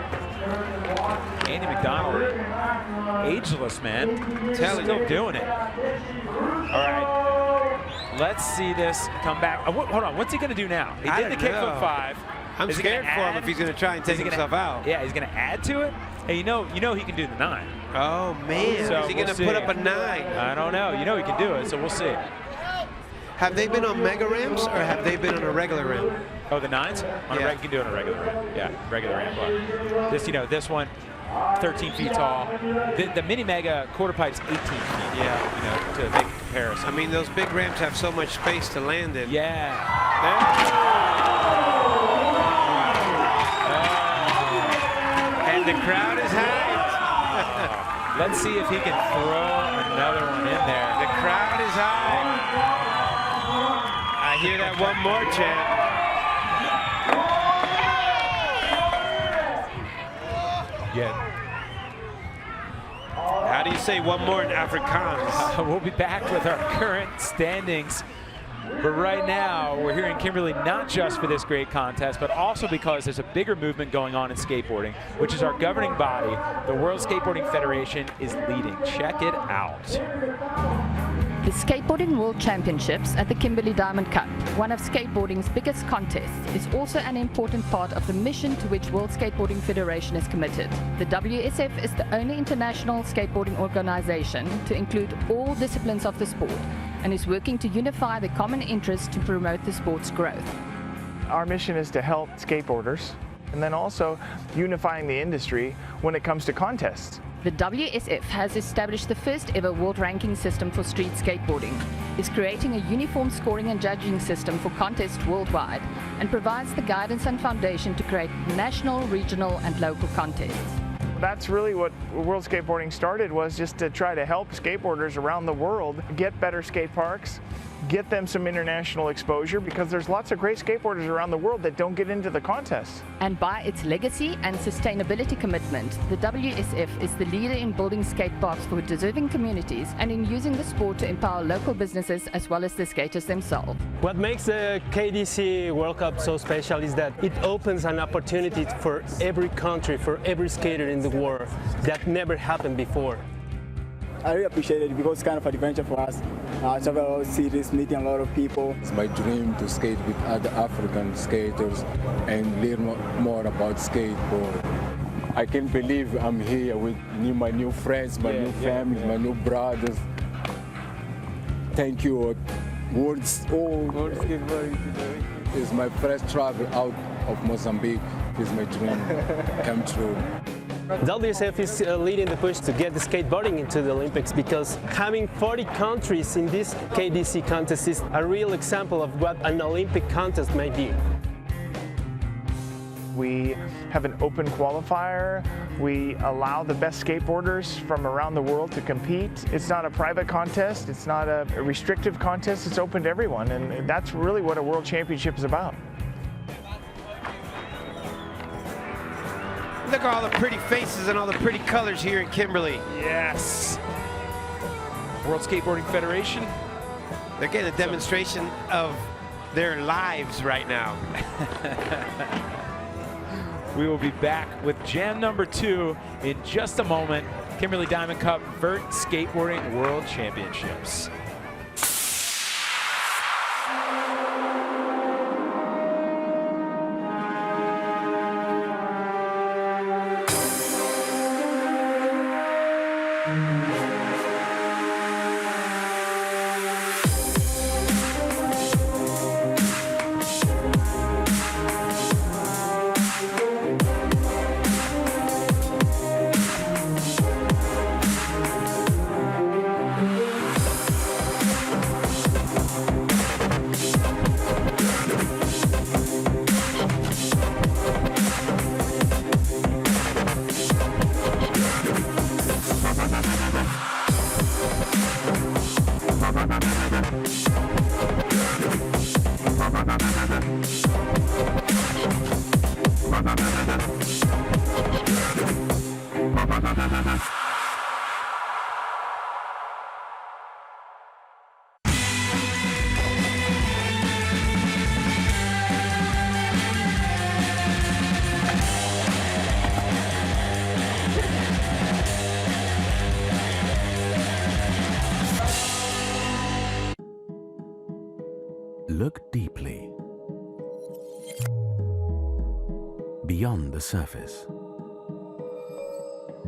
Andy McDonald, ageless, man. Still doing it. All right, let's see this come back. Hold on, what's he going to do now? He did the kickflip 5. I'm scared for him if he's going to try and take himself out. Yeah, he's going to add to it. And you know he can do the 9. Oh man, so is he going to put up a 9? I don't know. You know he can do it, so we'll see. Have they been on mega ramps or have they been on a regular ramp? Oh, the 9s? You can do it on a regular ramp. Yeah, regular ramp. But this one, 13 feet tall. The mini mega quarter pipe's 18 feet. Yeah, to make a comparison. I mean, those big ramps have so much space to land in. Yeah. And the crowd is hyped. Let's see if he can throw another one in there. The crowd is hyped. I hear that one more chant. Yeah. How do you say one more in Afrikaans? We'll be back with our current standings. But right now, we're here in Kimberley not just for this great contest, but also because there's a bigger movement going on in skateboarding, which is our governing body. The World Skateboarding Federation is leading. Check it out. The Skateboarding World Championships at the Kimberley Diamond Cup, one of skateboarding's biggest contests, is also an important part of the mission to which World Skateboarding Federation is committed. The WSF is the only international skateboarding organization to include all disciplines of the sport and is working to unify the common interest to promote the sport's growth. Our mission is to help skateboarders and then also unifying the industry when it comes to contests. The WSF has established the first ever world ranking system for street skateboarding, is creating a uniform scoring and judging system for contests worldwide, and provides the guidance and foundation to create national, regional and local contests. That's really what World Skateboarding started, was just to try to help skateboarders around the world get better skate parks, get them some international exposure, because there's lots of great skateboarders around the world that don't get into the contests. And by its legacy and sustainability commitment, the WSF is the leader in building skate parks for deserving communities and in using the sport to empower local businesses as well as the skaters themselves. What makes the KDC World Cup so special is that it opens an opportunity for every country, for every skater in the world that never happened before. I really appreciate it because it's kind of an adventure for us. Travel a lot of cities, meeting a lot of people. It's my dream to skate with other African skaters and learn more about skateboard. I can't believe I'm here with my new friends, my new family, my new brothers. Thank you, World Skateboarding. It's my first travel out of Mozambique. It's my dream come true. WSF is leading the push to get the skateboarding into the Olympics because having 40 countries in this KDC contest is a real example of what an Olympic contest may be. We have an open qualifier. We allow the best skateboarders from around the world to compete. It's not a private contest. It's not a restrictive contest. It's open to everyone, and that's really what a World Championship is about. look at all the pretty faces and all the pretty colors here in Kimberley. Yes. World Skateboarding Federation. They're getting a demonstration of their lives right now. We will be back with jam number 2 in just a moment. Kimberley Diamond Cup Vert Skateboarding World Championships. Look deeply beyond the surface.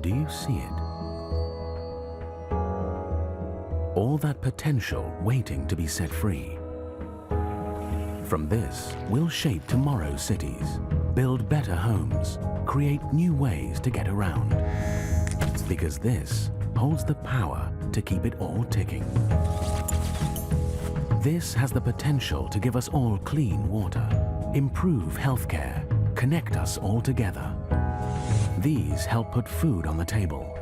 Do you see it? All that potential waiting to be set free. From this, we'll shape tomorrow's cities, build better homes, create new ways to get around. Because this holds the power to keep it all ticking. This has the potential to give us all clean water, improve healthcare, connect us all together. These help put food on the table.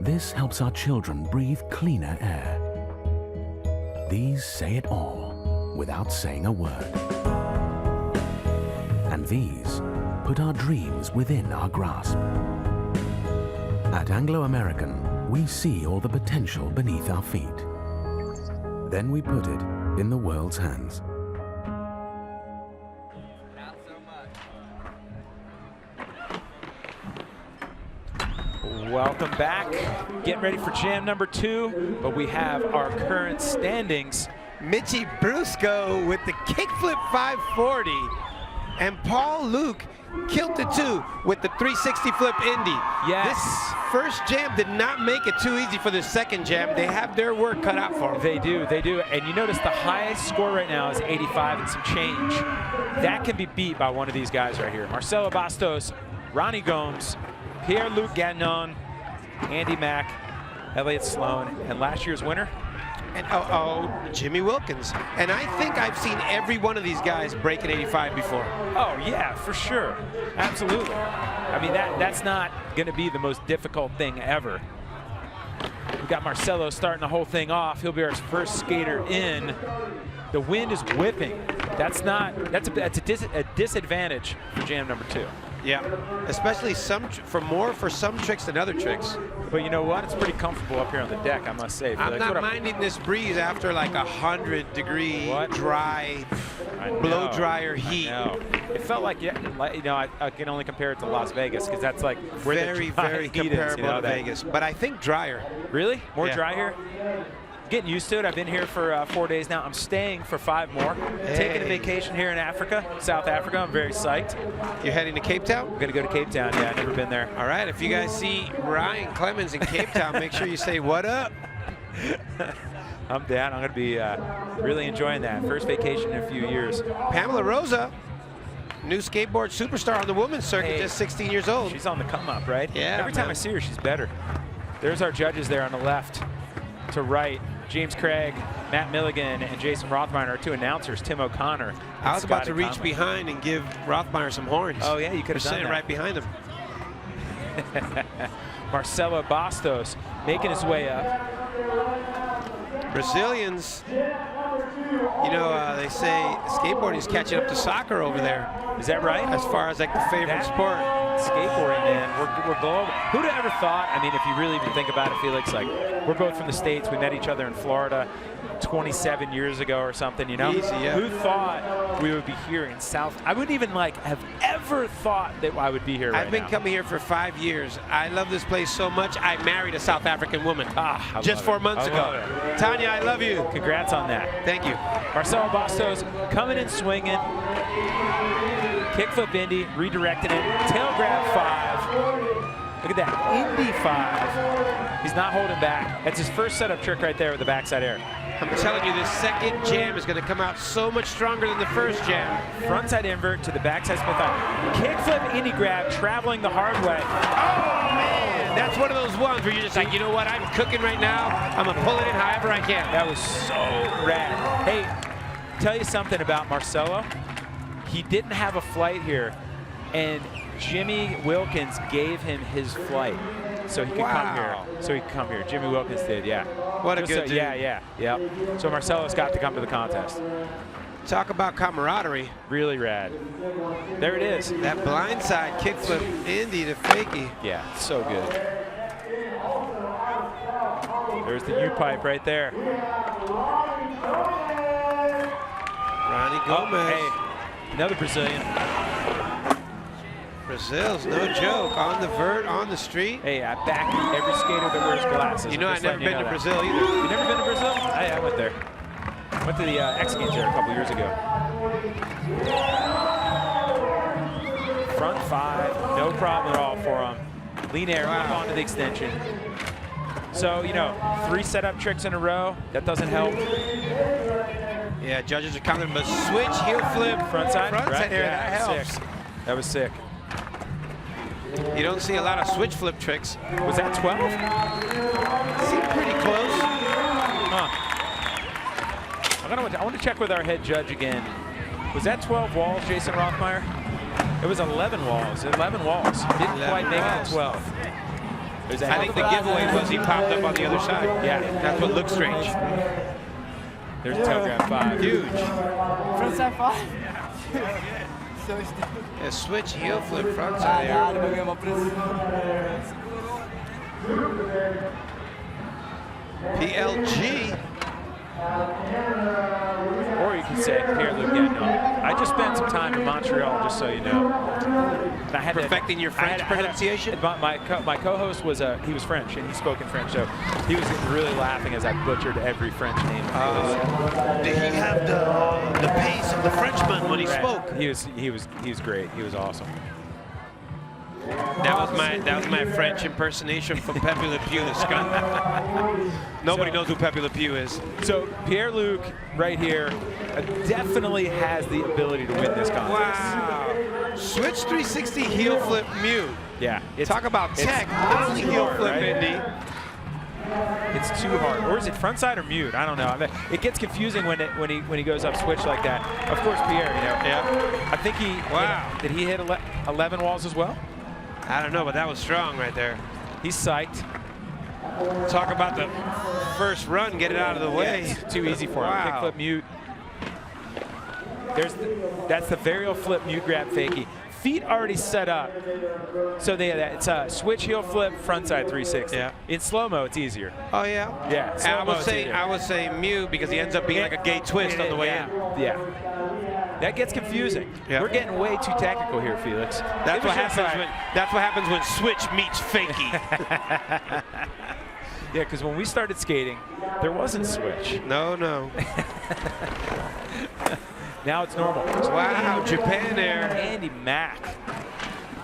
This helps our children breathe cleaner air. These say it all without saying a word. And these put our dreams within our grasp. At Anglo-American, we see all the potential beneath our feet. Then we put it in the world's hands. Welcome back. Getting ready for jam number 2, but we have our current standings. Mitchie Brusco with the kickflip 540, and Paul Luke killed the 2 with the 360 flip Indy. Yes. This first jam did not make it too easy for the second jam. They have their work cut out for them. They do, they do. And you notice the highest score right now is 85 and some change. That can be beat by one of these guys right here. Marcelo Bastos, Ronnie Gomes, Pierre-Luc Gagnon, Andy Mack, Elliott Sloan, and last year's winner, and Jimmy Wilkins. And I think I've seen every one of these guys break an 85 before. Oh yeah, for sure, absolutely. I mean, that's not gonna be the most difficult thing ever. We've got Marcelo starting the whole thing off. He'll be our first skater in. The wind is whipping. That's a disadvantage for jam number 2. Yeah, especially for some tricks than other tricks. But you know what? It's pretty comfortable up here on the deck, I must say. I'm not minding this breeze after like 100-degree dry, blow dryer heat. It felt like, you know, I can only compare it to Las Vegas because that's like where very comparable to Vegas. But I think drier. Really? More dry here? Getting used to it. I've been here for 4 days now. I'm staying for 5 more. Taking a vacation here in Africa, South Africa. I'm very psyched. You're heading to Cape Town? I'm going to go to Cape Town. Yeah, I've never been there. All right, if you guys see Ryan Clemens in Cape Town, make sure you say, what up? I'm down. I'm going to be really enjoying that. First vacation in a few years. Pamela Rosa, new skateboard superstar on the women's circuit, just 16 years old. She's on the come up, right? Yeah. Every time I see her, she's better. There's our judges there on the left to right. James Craig, Matt Milligan, and Jason Rothmeyer, our 2 announcers, Tim O'Connor. I was about to reach behind and give Rothmeyer some horns. Oh yeah, you could have done sitting that. right behind him. Marcelo Bastos making his way up. Brazilians You know, they say skateboarding is catching up to soccer over there. Is that right? As far as like the favorite sport. Skateboarding, man, we're global. Who'd have ever thought? I mean, if you really even think about it, Felix, like we're both from the States. We met each other in Florida 27 years ago or something, you know? Easy, yeah. Who thought we would be here in South? I wouldn't even like have ever thought that I would be here right now. I've been coming here for 5 years. I love this place so much. I married a South African woman just 4 months ago. Tanya, I love you. Congrats on that. Thank you. Marcelo Bastos coming in swinging. Kickflip Indy, redirecting it. Tail grab 5. Look at that, Indy 5. He's not holding back. That's his first setup trick right there with the backside air. I'm telling you, this second jam is going to come out so much stronger than the first jam. Frontside invert to the backside Smith arm. Kickflip Indy grab, traveling the hard way. Oh, man. That's one of those ones where you're just like, you know what? I'm cooking right now. I'm going to pull it in however I can. That was so rad. Hey, tell you something about Marcelo. He didn't have a flight here, and Jimmy Wilkins gave him his flight so he could come here. So he could come here. Jimmy Wilkins did, yeah. What a good dude. Yeah. So Marcelo's got to come to the contest. Talk about camaraderie. Really rad. There it is. That blindside kickflip Indy to fakie. Yeah, so good. There's the U-pipe right there. Ronnie Gomez. Hey, another Brazilian. Brazil's no joke. On the vert, on the street. Hey, I back every skater that wears glasses. You know, I've never been to Brazil either. You never been to Brazil? Hey, I went there. Went to the X Games there a couple years ago. Front 5, no problem at all for him. Lean air, up onto the extension. So, you know, 3 setup tricks in a row. That doesn't help. Yeah, judges are counting, but switch, heel flip, frontside right? there, that helps. Sick. That was sick. You don't see a lot of switch flip tricks. Was that 12? Seemed pretty close. Huh. I want to check with our head judge again. Was that 12 walls, Jason Rothmeyer? It was 11 walls. 11 walls. Didn't quite make it to 12. I think the giveaway was he popped up on the other side. Yeah, that's what looks strange. There's a tail grab 5. Huge. Frontside 5. A switch heel flip frontside air. PLG. Or you can say, here, Luke, yeah, no. I just spent some time in Montreal, just so you know. And I had perfecting your French pronunciation? My co-host was, he was French, and he spoke in French, so he was really laughing as I butchered every French name. Did he have the pace of the Frenchman when he spoke? He was great. He was awesome. That was my French impersonation from Pepe Le Pew. Nobody knows who Pepe Le Pew is. So Pierre-Luc right here definitely has the ability to win this contest. Wow. Switch 360 heel flip mute. Yeah. Talk about tech. Not only heel flip, right? Indy. It's too hard. Or is it frontside or mute? I don't know. It gets confusing when he goes up switch like that. Of course, Pierre, you know. Yeah. I think he. Wow. Did he hit 11 walls as well? I don't know, but that was strong right there. He's psyched. Talk about the first run, get it out of the way. Yeah, it's too easy for him. Kickflip mute. That's the varial flip mute grab fakie. Feet already set up. So it's a switch heel flip frontside 360. Yeah. In slow-mo, it's easier. Oh, yeah? Yeah. I would say mute because he ends up being like a gay twist on the way in. Yeah. That gets confusing. Yep. We're getting way too technical here, Felix. That's what happens when switch meets fakie. Yeah, because when we started skating, there wasn't switch. No. Now it's normal. Wow, Japan Air. Andy Mack.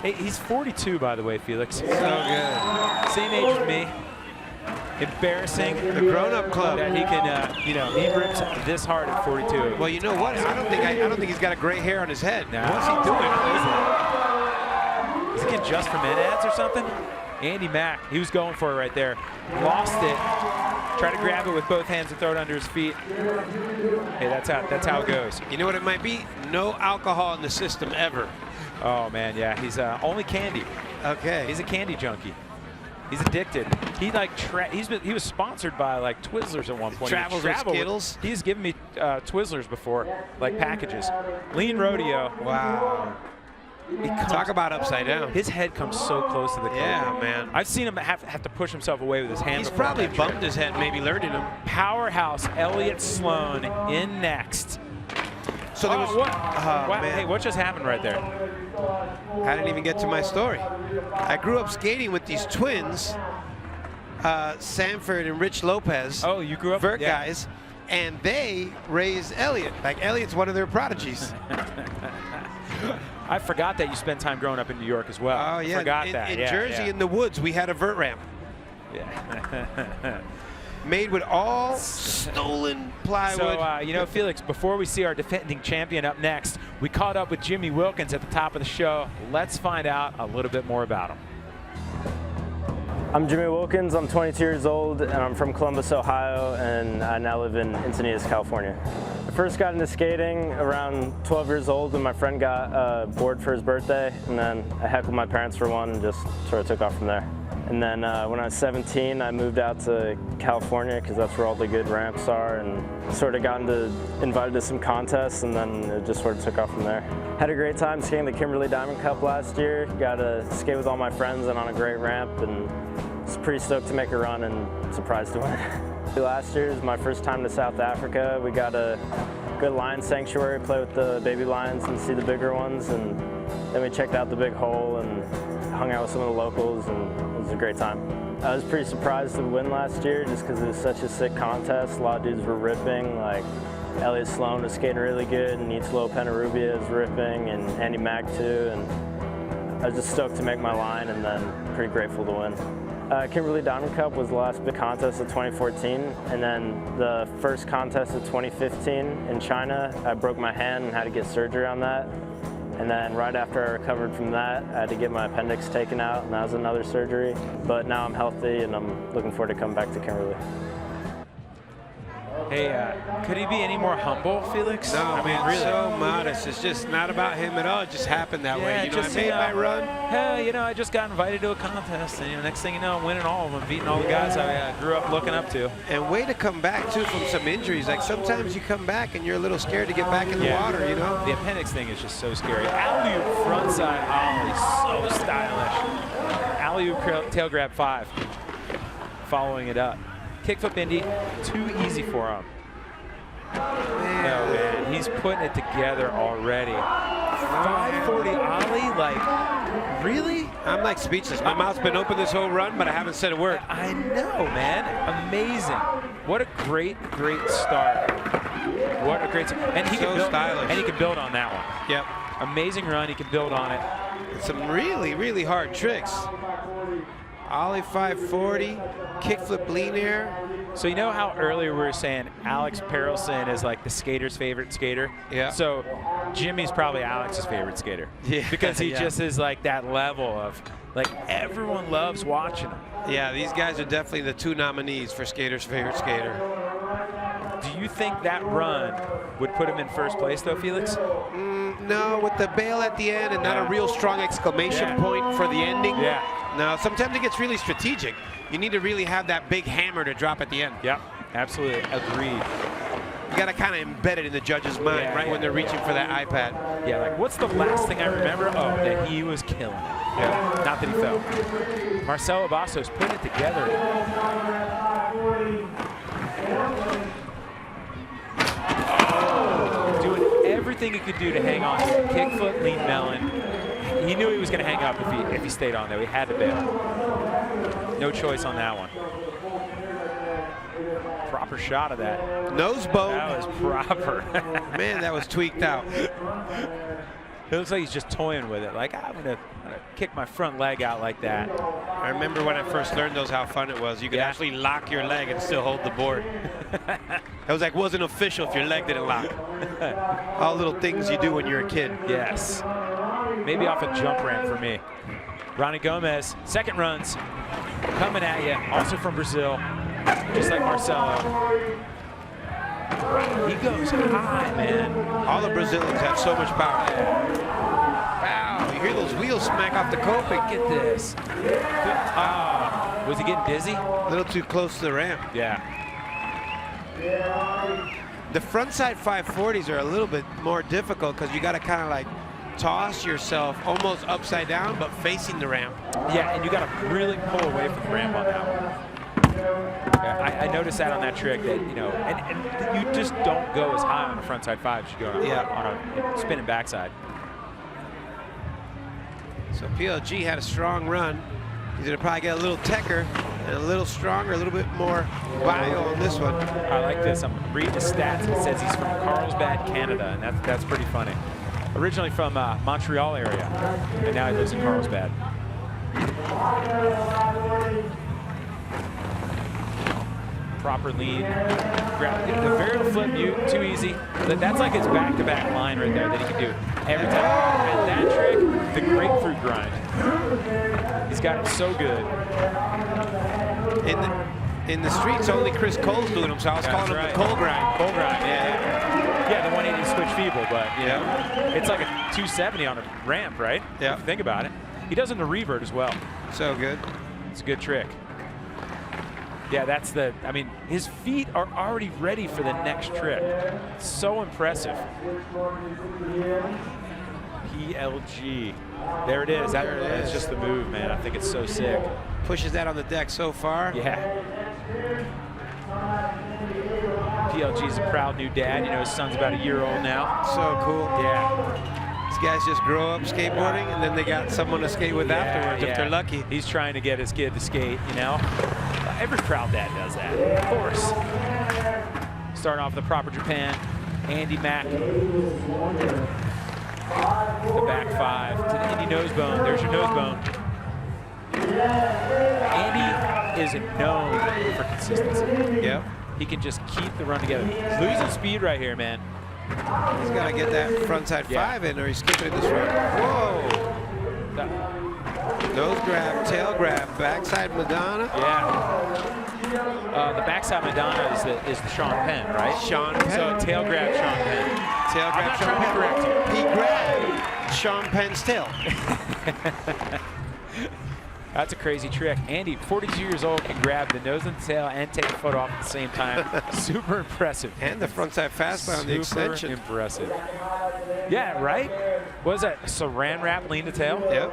Hey, he's 42, by the way, Felix. So good. Same age as me. Embarrassing. The grown-up club. That he can, he rips this hard at 42. Well, you know what? I don't think he's got a gray hair on his head. No. What's he doing? Is he getting just from med ads or something? Andy Mack, he was going for it right there. Lost it. Try to grab it with both hands and throw it under his feet. Hey, that's how it goes. You know what it might be? No alcohol in the system ever. Oh man, yeah. He's only candy. Okay. He's a candy junkie. He's addicted. He like he was sponsored by like Twizzlers at one point. Travels with Skittles. He's given me Twizzlers before, like packages. Lean rodeo. Wow. Talk about upside down. His head comes so close to the coping. Yeah, man. I've seen him have to push himself away with his hand. He's probably bumped his head, maybe learning him. Powerhouse Elliott Sloan in next. So there was. Wow, hey, what just happened right there? I didn't even get to my story. I grew up skating with these twins, Sanford and Rich Lopez. Oh, you grew up Vert guys, and they raised Elliott. Like Elliott's one of their prodigies. I forgot that you spent time growing up in New York as well. Oh yeah, forgot that. In Jersey, in the woods, we had a vert ramp. Yeah. Made with all stolen plywood. So, you know, Felix, before we see our defending champion up next, we caught up with Jimmy Wilkins at the top of the show. Let's find out a little bit more about him. I'm Jimmy Wilkins. I'm 22 years old, and I'm from Columbus, Ohio, and I now live in Encinitas, California. I first got into skating around 12 years old when my friend got a board for his birthday, and then I heckled my parents for one and just sort of took off from there. And then when I was 17, I moved out to California because that's where all the good ramps are, and sort of got invited to some contests, and then it just sort of took off from there. Had a great time skating the Kimberley Diamond Cup last year. Got to skate with all my friends and on a great ramp, and was pretty stoked to make a run and surprised to win. Last year was my first time to South Africa. We got a good lion sanctuary, play with the baby lions and see the bigger ones, and then we checked out the big hole and hung out with some of the locals, and it was a great time. I was pretty surprised to win last year just because it was such a sick contest. A lot of dudes were ripping, like Elliott Sloan was skating really good, and Nitslo Penarubia is ripping, and Andy Mack too, and I was just stoked to make my line, and then pretty grateful to win. Kimberley Diamond Cup was the last big contest of 2014, and then the first contest of 2015 in China, I broke my hand and had to get surgery on that. And then right after I recovered from that, I had to get my appendix taken out, and that was another surgery. But now I'm healthy, and I'm looking forward to coming back to Kimberley. Hey, could he be any more humble, Felix? No, I mean, man, really. so modest. It's just not about him at all. It just happened that way. You know, I made my run. Hey, you know, I just got invited to a contest, and next thing you know, I'm winning all of them, beating all the guys I grew up looking up to. And way to come back, too, from some injuries. Like, sometimes you come back and you're a little scared to get back in the water, you know? The appendix thing is just so scary. Alley-oop frontside ollie, so stylish. Alley-oop tail grab 5. Following it up. Kickflip Indy, too easy for him. No, man, he's putting it together already. 540 ollie, like, really? I'm like speechless. My mouth's been open this whole run, but I haven't said a word. I know, man. Amazing. What a great, great start. What a great start. And he can build, stylish. And he can build on that one. Yep. Amazing run. He can build on it. And some really, really hard tricks. Ollie 540, kickflip lean air. So you know how earlier we were saying Alex Perelson is like the skater's favorite skater? Yeah. So Jimmy's probably Alex's favorite skater. Yeah. Because he just is like that level of, like, everyone loves watching him. Yeah, these guys are definitely the 2 nominees for skater's favorite skater. Do you think that run would put him in first place, though, Felix? No, with the bail at the end and not a real strong exclamation point for the ending. Yeah. No, sometimes it gets really strategic. You need to really have that big hammer to drop at the end. Yep, absolutely, agreed. You got to kind of embed it in the judge's mind when they're reaching for that iPad. Yeah, like, what's the last thing I remember? Oh, that he was killing it. Yeah, not that he fell. Marcelo Bastos put it together. Oh, doing everything he could do to hang on to it. Kickflip, lean melon. He knew he was going to hang up if he stayed on there. He had to bail. No choice on that one. Proper shot of that. Nose bone. That was proper. Man, that was tweaked out. It looks like he's just toying with it. Like, I'm gonna kick my front leg out like that. I remember when I first learned those, how fun it was. You could actually lock your leg and still hold the board. It was like, wasn't official if your leg didn't lock. All little things you do when you're a kid. Yes. Maybe off a jump ramp for me. Ronnie Gomez, second runs, coming at you, also from Brazil, just like Marcelo. He goes high, man. All the Brazilians have so much power. Wow, you hear those wheels smack off the coping. Get this. Was he getting dizzy? A little too close to the ramp. Yeah. The frontside 540s are a little bit more difficult because you got to kind of like toss yourself almost upside down, but facing the ramp. Yeah, and you got to really pull away from the ramp on that one. Yeah, I noticed that on that trick that, you know, and you just don't go as high on the frontside 5 as you go on a spinning backside. So PLG had a strong run. He's gonna probably get a little techer and a little stronger, a little bit more bio on this one. I like this. I'm reading the stats. It says he's from Carlsbad, Canada, and that's pretty funny. Originally from Montreal area, and now he lives in Carlsbad. Proper lead. The variable flip mute, too easy. That's like his back-to-back line right there that he can do every time. And that trick, the grapefruit grind. He's got it so good. In the streets, only Chris Cole's doing them, so I was calling him the Cole grind. Cole grind, yeah. Yeah, the 180 switch feeble, but you know, it's like a 270 on a ramp, right? Yeah. If you think about it. He does it in the revert as well. So good. It's a good trick. Yeah, that's the, I mean, his feet are already ready for the next trick. So impressive. PLG. There it is. That's just the move, man. I think it's so sick. Pushes that on the deck so far. Yeah. PLG's a proud new dad. You know, his son's about a year old now. So cool. Yeah. These guys just grow up skateboarding, and then they got someone to skate with afterwards if they're lucky. He's trying to get his kid to skate, you know. Every proud dad does that, of course. Starting off the proper Japan, Andy Mack. The back 5 to the Indy nose bone. There's your nose bone. Andy is known for consistency. Yep. He can just keep the run together. He's losing speed right here, man. He's got to get that frontside 5 in, or he's skipping this run. Whoa! Nose grab, tail grab, backside Madonna. Yeah. The backside Madonna is the Sean Penn, right? Sean Penn. So tail grab Sean Penn. Tail grab Sean Penn. Correct you. He grabbed Sean Penn's tail. That's a crazy trick. Andy, 42 years old, can grab the nose and the tail and take the foot off at the same time. Super impressive. And the frontside fastball on the extension. Super impressive. Yeah, right? What is that? Saran wrap, lean to tail? Yep.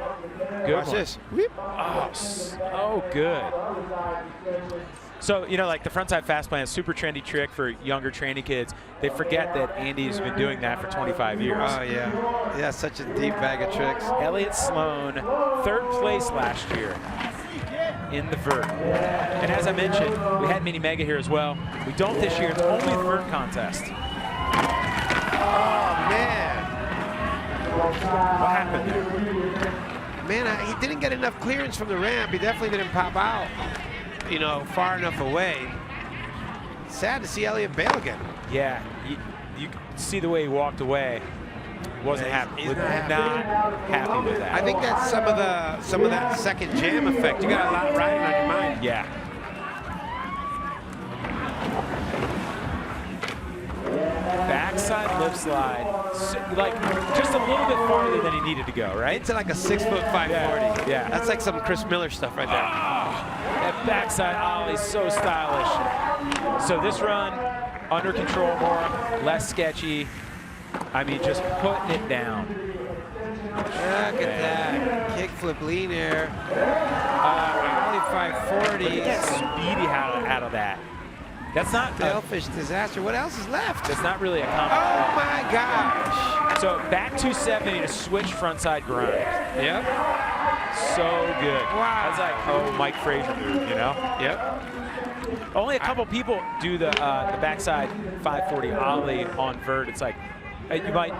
Good Watch one. this. Whoop. Oh, so good. So, you know, like the frontside fast plan is a super trendy trick for younger training kids. They forget that Andy's been doing that for 25 years. Oh, yeah. Yeah, such a deep bag of tricks. Elliott Sloan, 3rd place last year in the vert. And as I mentioned, we had Mini Mega here as well. We don't this year. It's only the vert contest. Oh, man. What happened there? Man, he didn't get enough clearance from the ramp. He definitely didn't pop out, you know, far enough away. Sad to see Elliott bail again. Yeah, you can see the way he walked away. Wasn't happy. He's not happy with that. I think that's some of that second jam effect. You got a lot riding on your mind. Yeah. Backside lip slide, like just a little bit farther than he needed to go, right? It's like a 6'5" 540. Yeah. That's like some Chris Miller stuff right there. That backside ollie, so stylish. So this run, under control more, less sketchy. I mean, just putting it down. Look at that. Kickflip lean air. Ollie 540. Get speedy out of that. That's not Sailfish disaster. What else is left? That's not really a common. Oh my gosh. So back 270 to switch frontside grind. Yep. So good. Wow. That's like, oh, Mike Frazier move, you know? Yep. Only a couple people do the backside 540 ollie on vert. It's like, you might.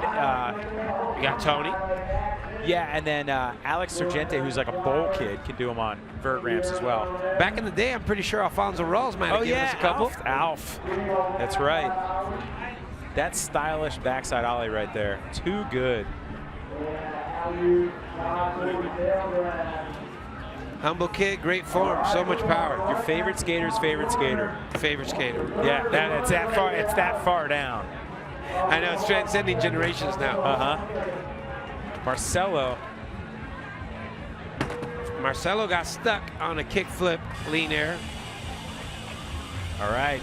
You got Tony. Yeah, and then Alex Sargente, who's like a bowl kid, can do them on vert ramps as well. Back in the day, I'm pretty sure Alfonso Rawls might have given us a couple. Alf. That's right. That stylish backside ollie right there. Too good. Humble kid, great form, so much power. Your favorite skater's favorite skater. Favorite skater. Yeah, it's that far. It's that far down. I know, it's transcending generations now. Marcelo Marcelo got stuck on a kickflip lean air. All right.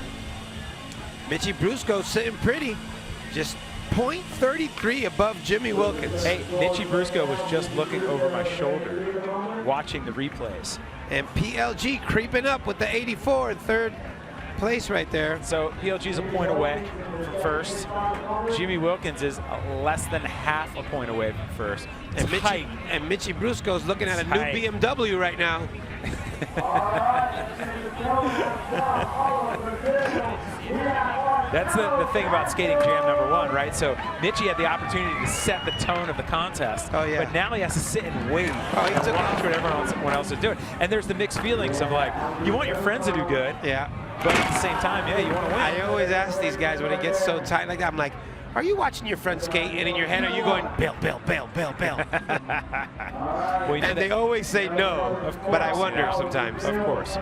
Mitchie Brusco sitting pretty, just 0.33 above Jimmy Wilkins. Hey, Mitchie Brusco was just looking over my shoulder, watching the replays. And PLG creeping up with the 84 in third place right there. So PLG's a point away from first. Jimmy Wilkins is less than half a point away from first. And Mitchie Brusco's looking at a new BMW right now. That's the thing about skating jam #1, right? So Mitchie had the opportunity to set the tone of the contest. Oh, yeah. But now he has to sit and wait. Oh, he took watch what everyone else is doing. And there's the mixed feelings of like, you want your friends to do good. Yeah. But at the same time, yeah, you want to win. I always ask these guys when it gets so tight like that, I'm like, are you watching your friend skate? And in your head, are you going, bail, bail, bail, bail, bail? Well, you know and they always say no, but I wonder sometimes. Of course.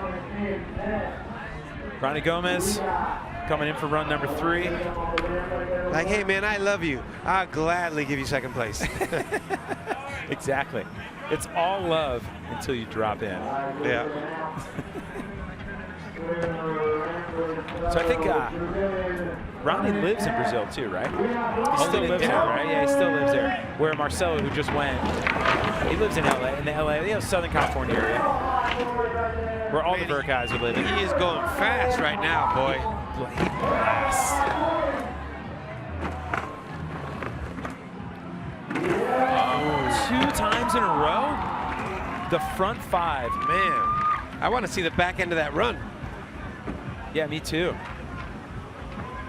Ronnie Gomez coming in for run #3. Like, hey, man, I love you. I'll gladly give you second place. Exactly. It's all love until you drop in. Yeah. So I think Ronnie lives in Brazil too, right? He still lives there, right? Yeah, he still lives there. Where Marcelo, who just went, he lives in LA, in the LA, Southern California area, where all the Vert guys are living. He is going fast right now, boy. He blasts. Oh, 2 times in a row? The front 5. Man, I want to see the back end of that run. Yeah, me too.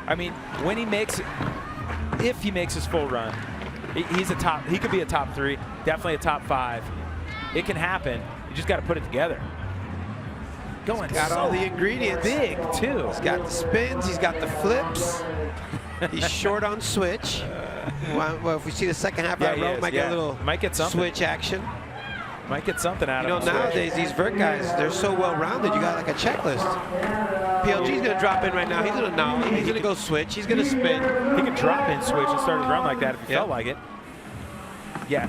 I mean, when he makes, if he makes his full run, he's he could be a top 3, definitely a top 5. It can happen. You just got to put it together. Going He's got so all the ingredients. Big too. He's got the spins, he's got the flips. He's short on switch. Well, if we see the second half of that row, might get a little switch action. Might get something out of him. You know, nowadays, these Vert guys, they're so well-rounded, you got like a checklist. PLG's going to drop in right now. He's going to nollie. He's going to go switch. He's going to spin. He can drop in switch and start his run like that if he felt like it. Yeah,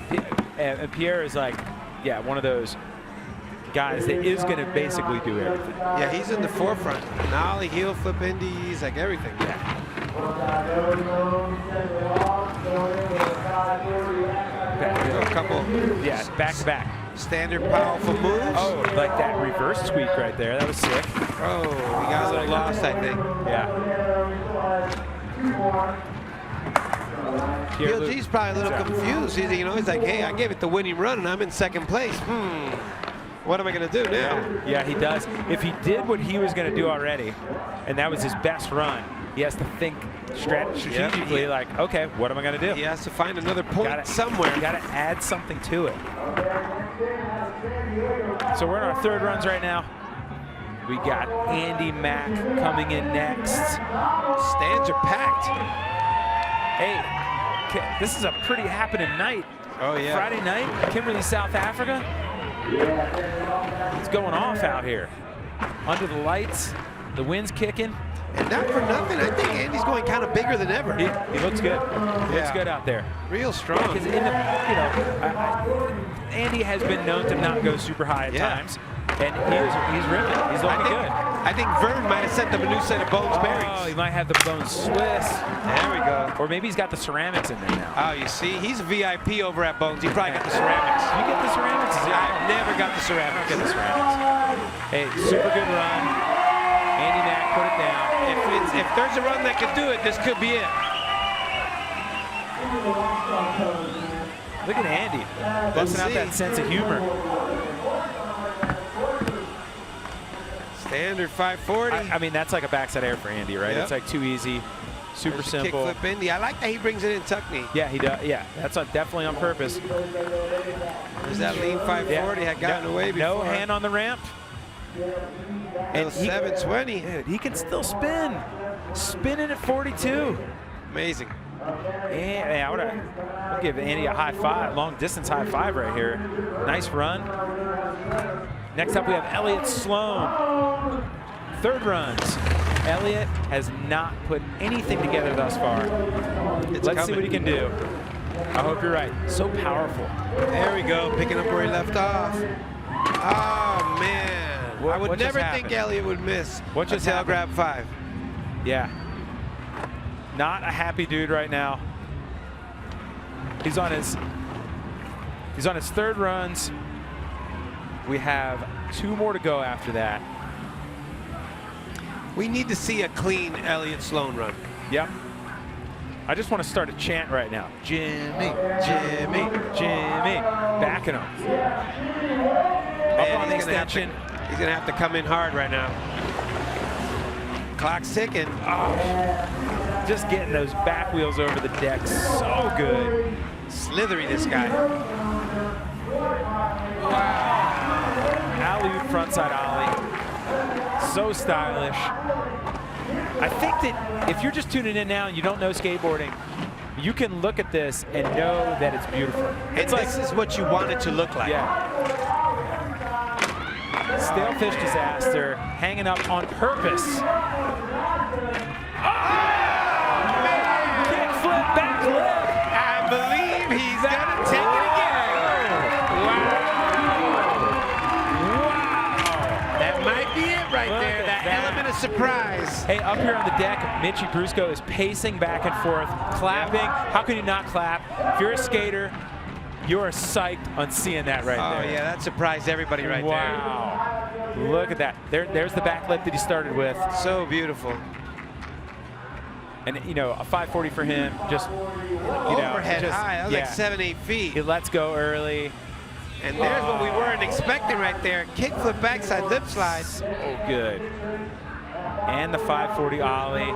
and Pierre is like, one of those guys that is going to basically do everything. Yeah, he's in the forefront. Nollie, heel flip indies, like everything. Yeah. A couple. Yeah, back to back. Standard powerful moves. Oh, like that reverse tweak right there. That was sick. Oh, he got a little lost, I think. Yeah. PLG's probably a little confused. He's like, hey, I gave it the winning run and I'm in second place. What am I going to do now? Yeah, he does. If he did what he was going to do already, and that was his best run, he has to think strategically, like, okay, what am I going to do? He has to find another point somewhere. You got to add something to it. So we're in our 3rd runs right now. We got Andy Mack coming in next. Stands are packed. Hey, this is a pretty happening night. Oh, yeah. Friday night, Kimberley, South Africa. It's going off out here. Under the lights, the wind's kicking. And not for nothing, I think Andy's going kind of bigger than ever. He looks good. He looks good out there. Real strong. Because Andy has been known to not go super high at times, and he's ripping. He's looking good. I think Vern might have sent them a new set of Bones bearings. Oh, he might have the Bones Swiss. There we go. Or maybe he's got the ceramics in there now. Oh, you see, he's a VIP over at Bones. He probably got the ceramics. You get the ceramics? I've never got the ceramics. Get the ceramics. Hey, super good run. Andy Mack put it down. If there's a run that could do it, this could be it. Look at Andy, busting out that sense of humor. Standard 540. I mean, that's like a backside air for Andy, right? Yep. It's like too easy, super simple. Kickflip Indy. I like that he brings it in tuck knee. Yeah, he does. Yeah, that's definitely on purpose. There's that lean 540 had gotten away before. No hand on the ramp. And 720. Dude, he can still spin. Spinning at 42. Amazing. And I'll give Andy a high 5, long distance high 5 right here. Nice run. Next up we have Elliott Sloan. 3rd runs. Elliott has not put anything together thus far. Let's see what he can do. I hope you're right. So powerful. There we go, picking up where he left off. Oh, man. I would never think Elliott would miss What just a tail grab 5. Yeah. Not a happy dude right now. He's on his third runs. We have 2 more to go after that. We need to see a clean Elliott Sloan run. Yep. I just want to start a chant right now. Jimmy, Jimmy, Jimmy. Backing him. Up on the extension. He's going to have to come in hard right now. Clock's ticking. Oh, just getting those back wheels over the deck. So good. Slithery, this guy. Wow. Alley-oop frontside ollie. So stylish. I think that if you're just tuning in now and you don't know skateboarding, you can look at this and know that it's beautiful. And this is what you want it to look like. Yeah. Stalefish disaster, hanging up on purpose. Oh, man! Kickflip back lip. I believe he's gonna take it again. Wow. That might be it right there. That element of surprise. Hey, up here on the deck, Mitchie Brusco is pacing back and forth, clapping. How can you not clap? If you're a skater, you are psyched on seeing that right there. Oh, yeah, that surprised everybody right there. Wow. Look at that. There's the back lip that he started with. So beautiful. And, you know, a 540 for him, just, you know. Overhead just, high. That was like 7-8 feet. He lets go early. And there's what we weren't expecting right there. Kickflip backside lip slide. So good. And the 540 ollie.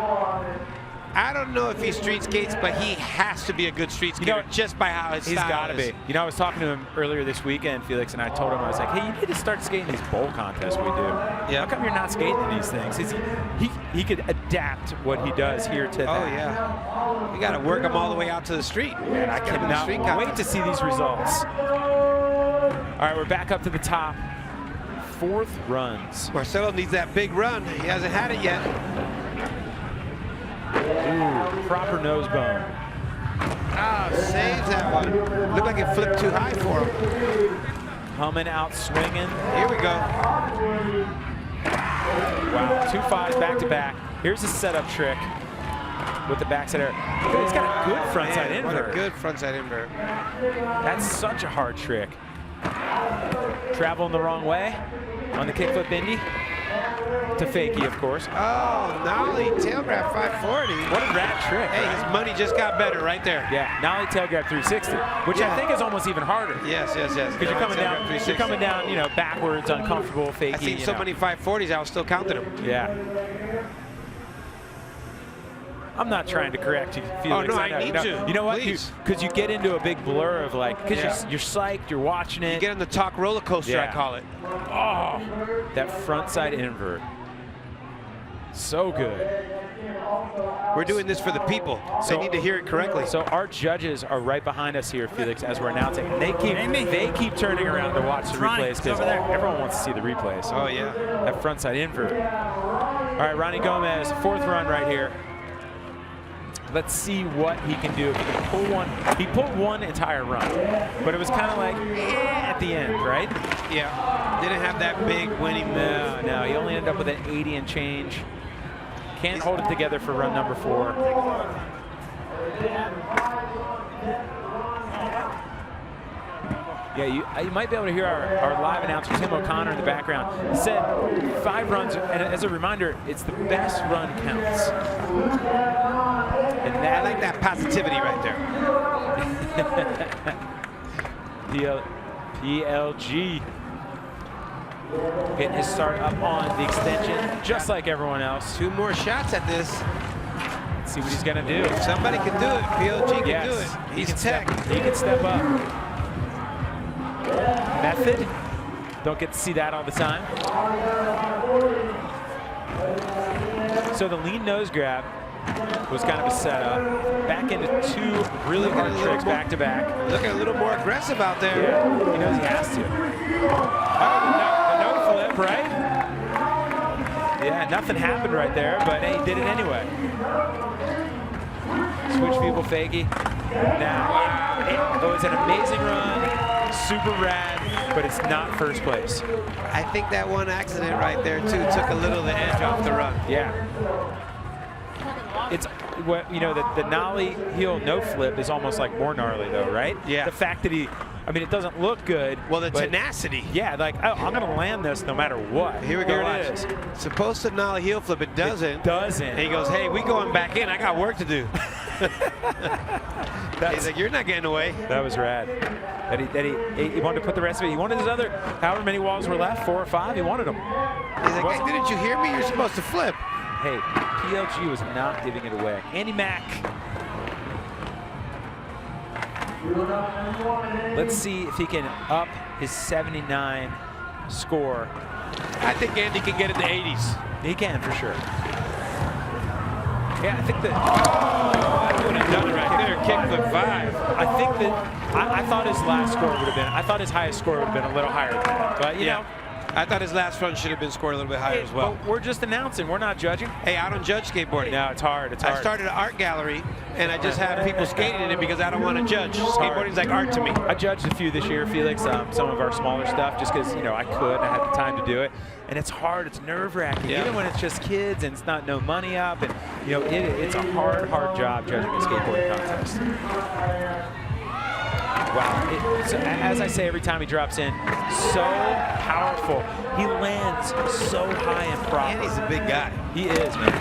I don't know if he street skates, but he has to be a good street skater just by how his style is. He's got to be. You know, I was talking to him earlier this weekend, Felix, and I told him, I was like, hey, you need to start skating these bowl contests we do. Yeah. How come you're not skating these things? He could adapt what he does here to that. Oh, yeah. You got to work him all the way out to the street. And I cannot wait to see these results. All right, we're back up to the top. 4th runs. Marcelo needs that big run. He hasn't had it yet. Ooh, proper nose bone. Ah, saves that one. Looked like it flipped too high for him. Coming out swinging. Here we go. Wow, 2 5s back to back. Here's a setup trick with the backside air. He's got a good frontside invert. What a good frontside invert. That's such a hard trick. Traveling the wrong way on the kickflip Indy. To fakie, of course. Oh, nollie tail grab 540. What a rad trick. Hey, his money just got better right there. Yeah, nollie tail grab 360, which I think is almost even harder. Yes. Because you're coming down, you know, backwards, uncomfortable, fakie. I've seen so many 540s, I was still counting them. Yeah. I'm not trying to correct you, Felix. Oh, no, I need to. You know what? Because you get into a big blur of like, because you're psyched, you're watching it. You get on the talk roller coaster, I call it. Oh, that frontside invert. So good. We're doing this for the people. They need to hear it correctly. So our judges are right behind us here, Felix, as we're announcing. They keep turning around to watch the replays because everyone wants to see the replays. Oh, yeah. That frontside invert. All right, Ronnie Gomez, 4th run right here. Let's see what he can do. If he can pull one. He pulled one entire run, but it was kind of like at the end, right? Yeah. Didn't have that big winning move. No. He only ended up with an 80 and change. Can't hold it together for run number 4. Yeah, you might be able to hear our live announcer, Tim O'Connor, in the background. He said 5 runs, and as a reminder, it's the best run counts. And I like that positivity right there. PLG. Getting his start up on the extension, just like everyone else. 2 more shots at this. Let's see what he's going to do. If somebody can do it, PLG can do it. He's tech. He can step up. Method. Don't get to see that all the time. So the lean nose grab was kind of a setup. Back into 2 really hard tricks back to back. Looking a little more aggressive out there. Yeah, he knows he has to. Oh, no flip, right? Yeah, nothing happened right there, but hey, he did it anyway. Switch people fakie. Now, it was an amazing run. super rad, but it's not first place. I think that one accident right there too took a little of the edge off the run. Yeah. It's what you know, the nollie heel no flip is almost like more gnarly though, right? Yeah. The fact that I mean, it doesn't look good. Well, the tenacity. Yeah, like, oh, I'm going to land this no matter what. Here we go. Here it is. Supposed to nollie heel flip. It doesn't. It doesn't. And he goes, hey, we going back in. I got work to do. He's like, you're not getting away. That was rad. He wanted to put the rest of it. He wanted his other, however many walls were left, 4 or 5, he wanted them. He's like, hey, didn't you hear me? You're supposed to flip. Hey, PLG was not giving it away. Andy Mack. Let's see if he can up his 79 score. I think Andy can get in the 80s. He can, for sure. Yeah, I think that... Oh, would have done it right there. Kickflip 5. I think that... I thought his last score would have been... I thought his highest score would have been a little higher than that. But, you know... I thought his last run should have been scored a little bit higher as well. But we're just announcing. We're not judging. Hey, I don't judge skateboarding. No, it's hard. It's hard. I started an art gallery, and I just have people skating in it because I don't want to judge. Skateboarding's like art to me. I judged a few this year, Felix, some of our smaller stuff, just because, you know, I could. I had the time to do it. And it's hard. It's nerve-wracking. Yeah. Even when it's just kids and it's not no money up. And, you know, it's a hard job judging a skateboarding contest. Wow. So, as I say every time he drops in, so powerful. He lands so high and proper. And he's a big guy. He is, man.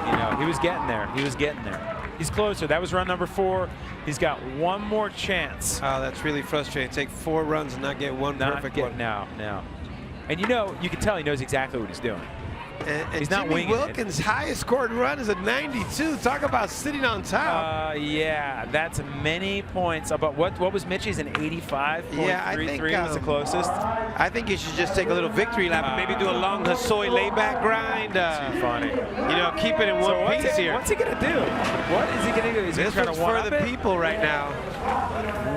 You know, he was getting there. He was getting there. He's closer. That was run number 4. He's got one more chance. Oh, that's really frustrating. Take 4 runs and not get one perfect one. No. And you know, you can tell he knows exactly what he's doing. And he's not Jimmy winging Wilkins' highest scored run is a 92. Talk about sitting on top. Yeah, that's many points. But what was Mitchie's, an 85.33? Yeah, I think was the closest. I think you should just take a little victory lap and maybe do a long Hasoi layback grind. Too funny. You know, keep it in one piece here. What's he gonna do? What is he gonna do? He's this one's for the people right now.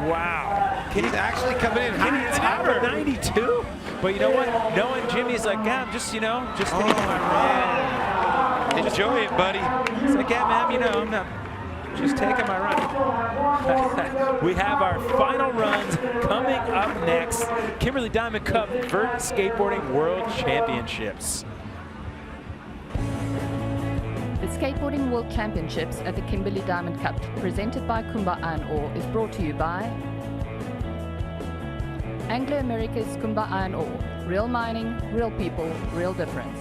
Wow. He's actually coming in higher than ever. 92? But you know what? Knowing Jimmy's like, yeah, I'm just taking my run. Enjoy it, buddy. He's like, yeah, man, you know, I'm not just taking my run. We have our final runs coming up next. Kimberley Diamond Cup Vert Skateboarding World Championships. The Skateboarding World Championships at the Kimberley Diamond Cup, presented by Kumba Iron Ore, is brought to you by Anglo America's Kumba Iron Ore. Real mining, real people, real difference.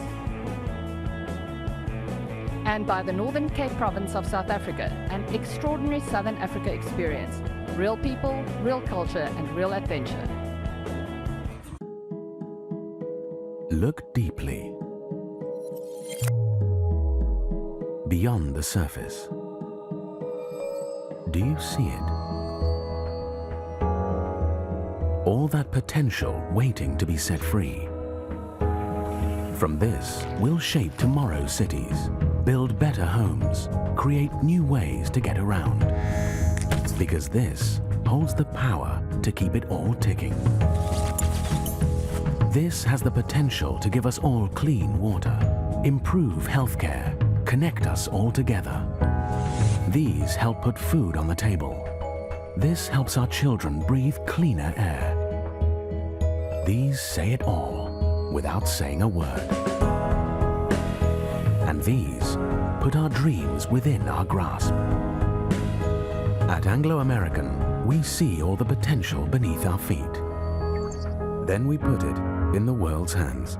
And by the Northern Cape Province of South Africa, an extraordinary Southern Africa experience. Real people, real culture, and real adventure. Look deeply. Beyond the surface. Do you see it? All that potential waiting to be set free. From this, we'll shape tomorrow's cities, build better homes, create new ways to get around. Because this holds the power to keep it all ticking. This has the potential to give us all clean water, improve healthcare, connect us all together. These help put food on the table. This helps our children breathe cleaner air. These say it all without saying a word. And these put our dreams within our grasp. At Anglo American, we see all the potential beneath our feet. Then we put it in the world's hands.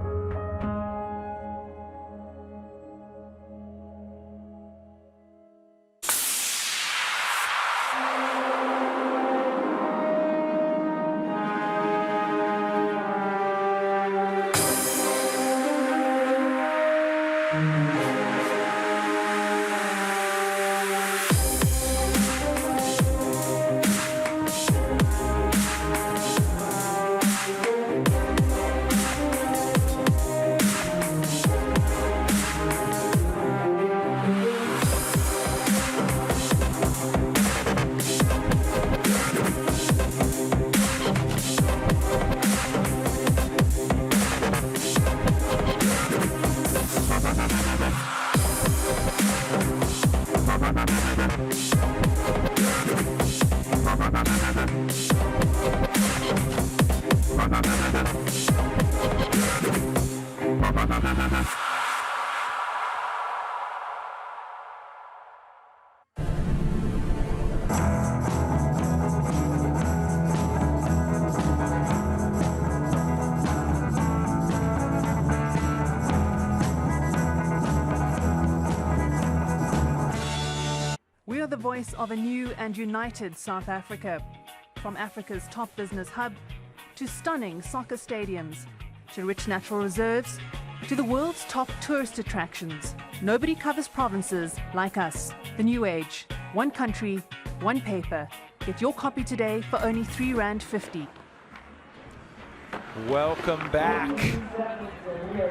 voice of a new and united South Africa. From Africa's top business hub to stunning soccer stadiums, to rich natural reserves, to the world's top tourist attractions. Nobody covers provinces like us. The New Age. One country, one paper. Get your copy today for only R3.50. Welcome back.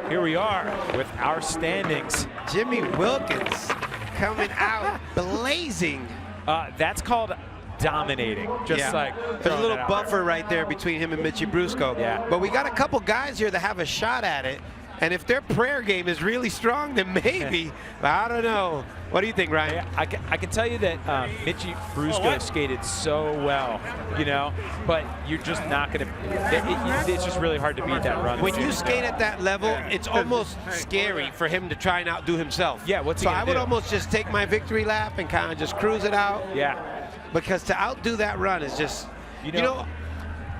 Here we are with our standings. Jimmy Wilkins coming out blazing. That's called dominating. Just like there's a little buffer right there between him and Mitchie Brusco. Yeah. But we got a couple guys here that have a shot at it. And if their prayer game is really strong, then maybe. I don't know. What do you think, Ryan? Yeah, I can tell you that Mitchie Brusco skated so well, you know, but you're just not going to, it's just really hard to beat that run. When you skate at that level, it's almost scary for him to try and outdo himself. Yeah, what's he So gonna I would do? almost just take my victory lap and kind of just cruise it out. Yeah. Because to outdo that run is just, you know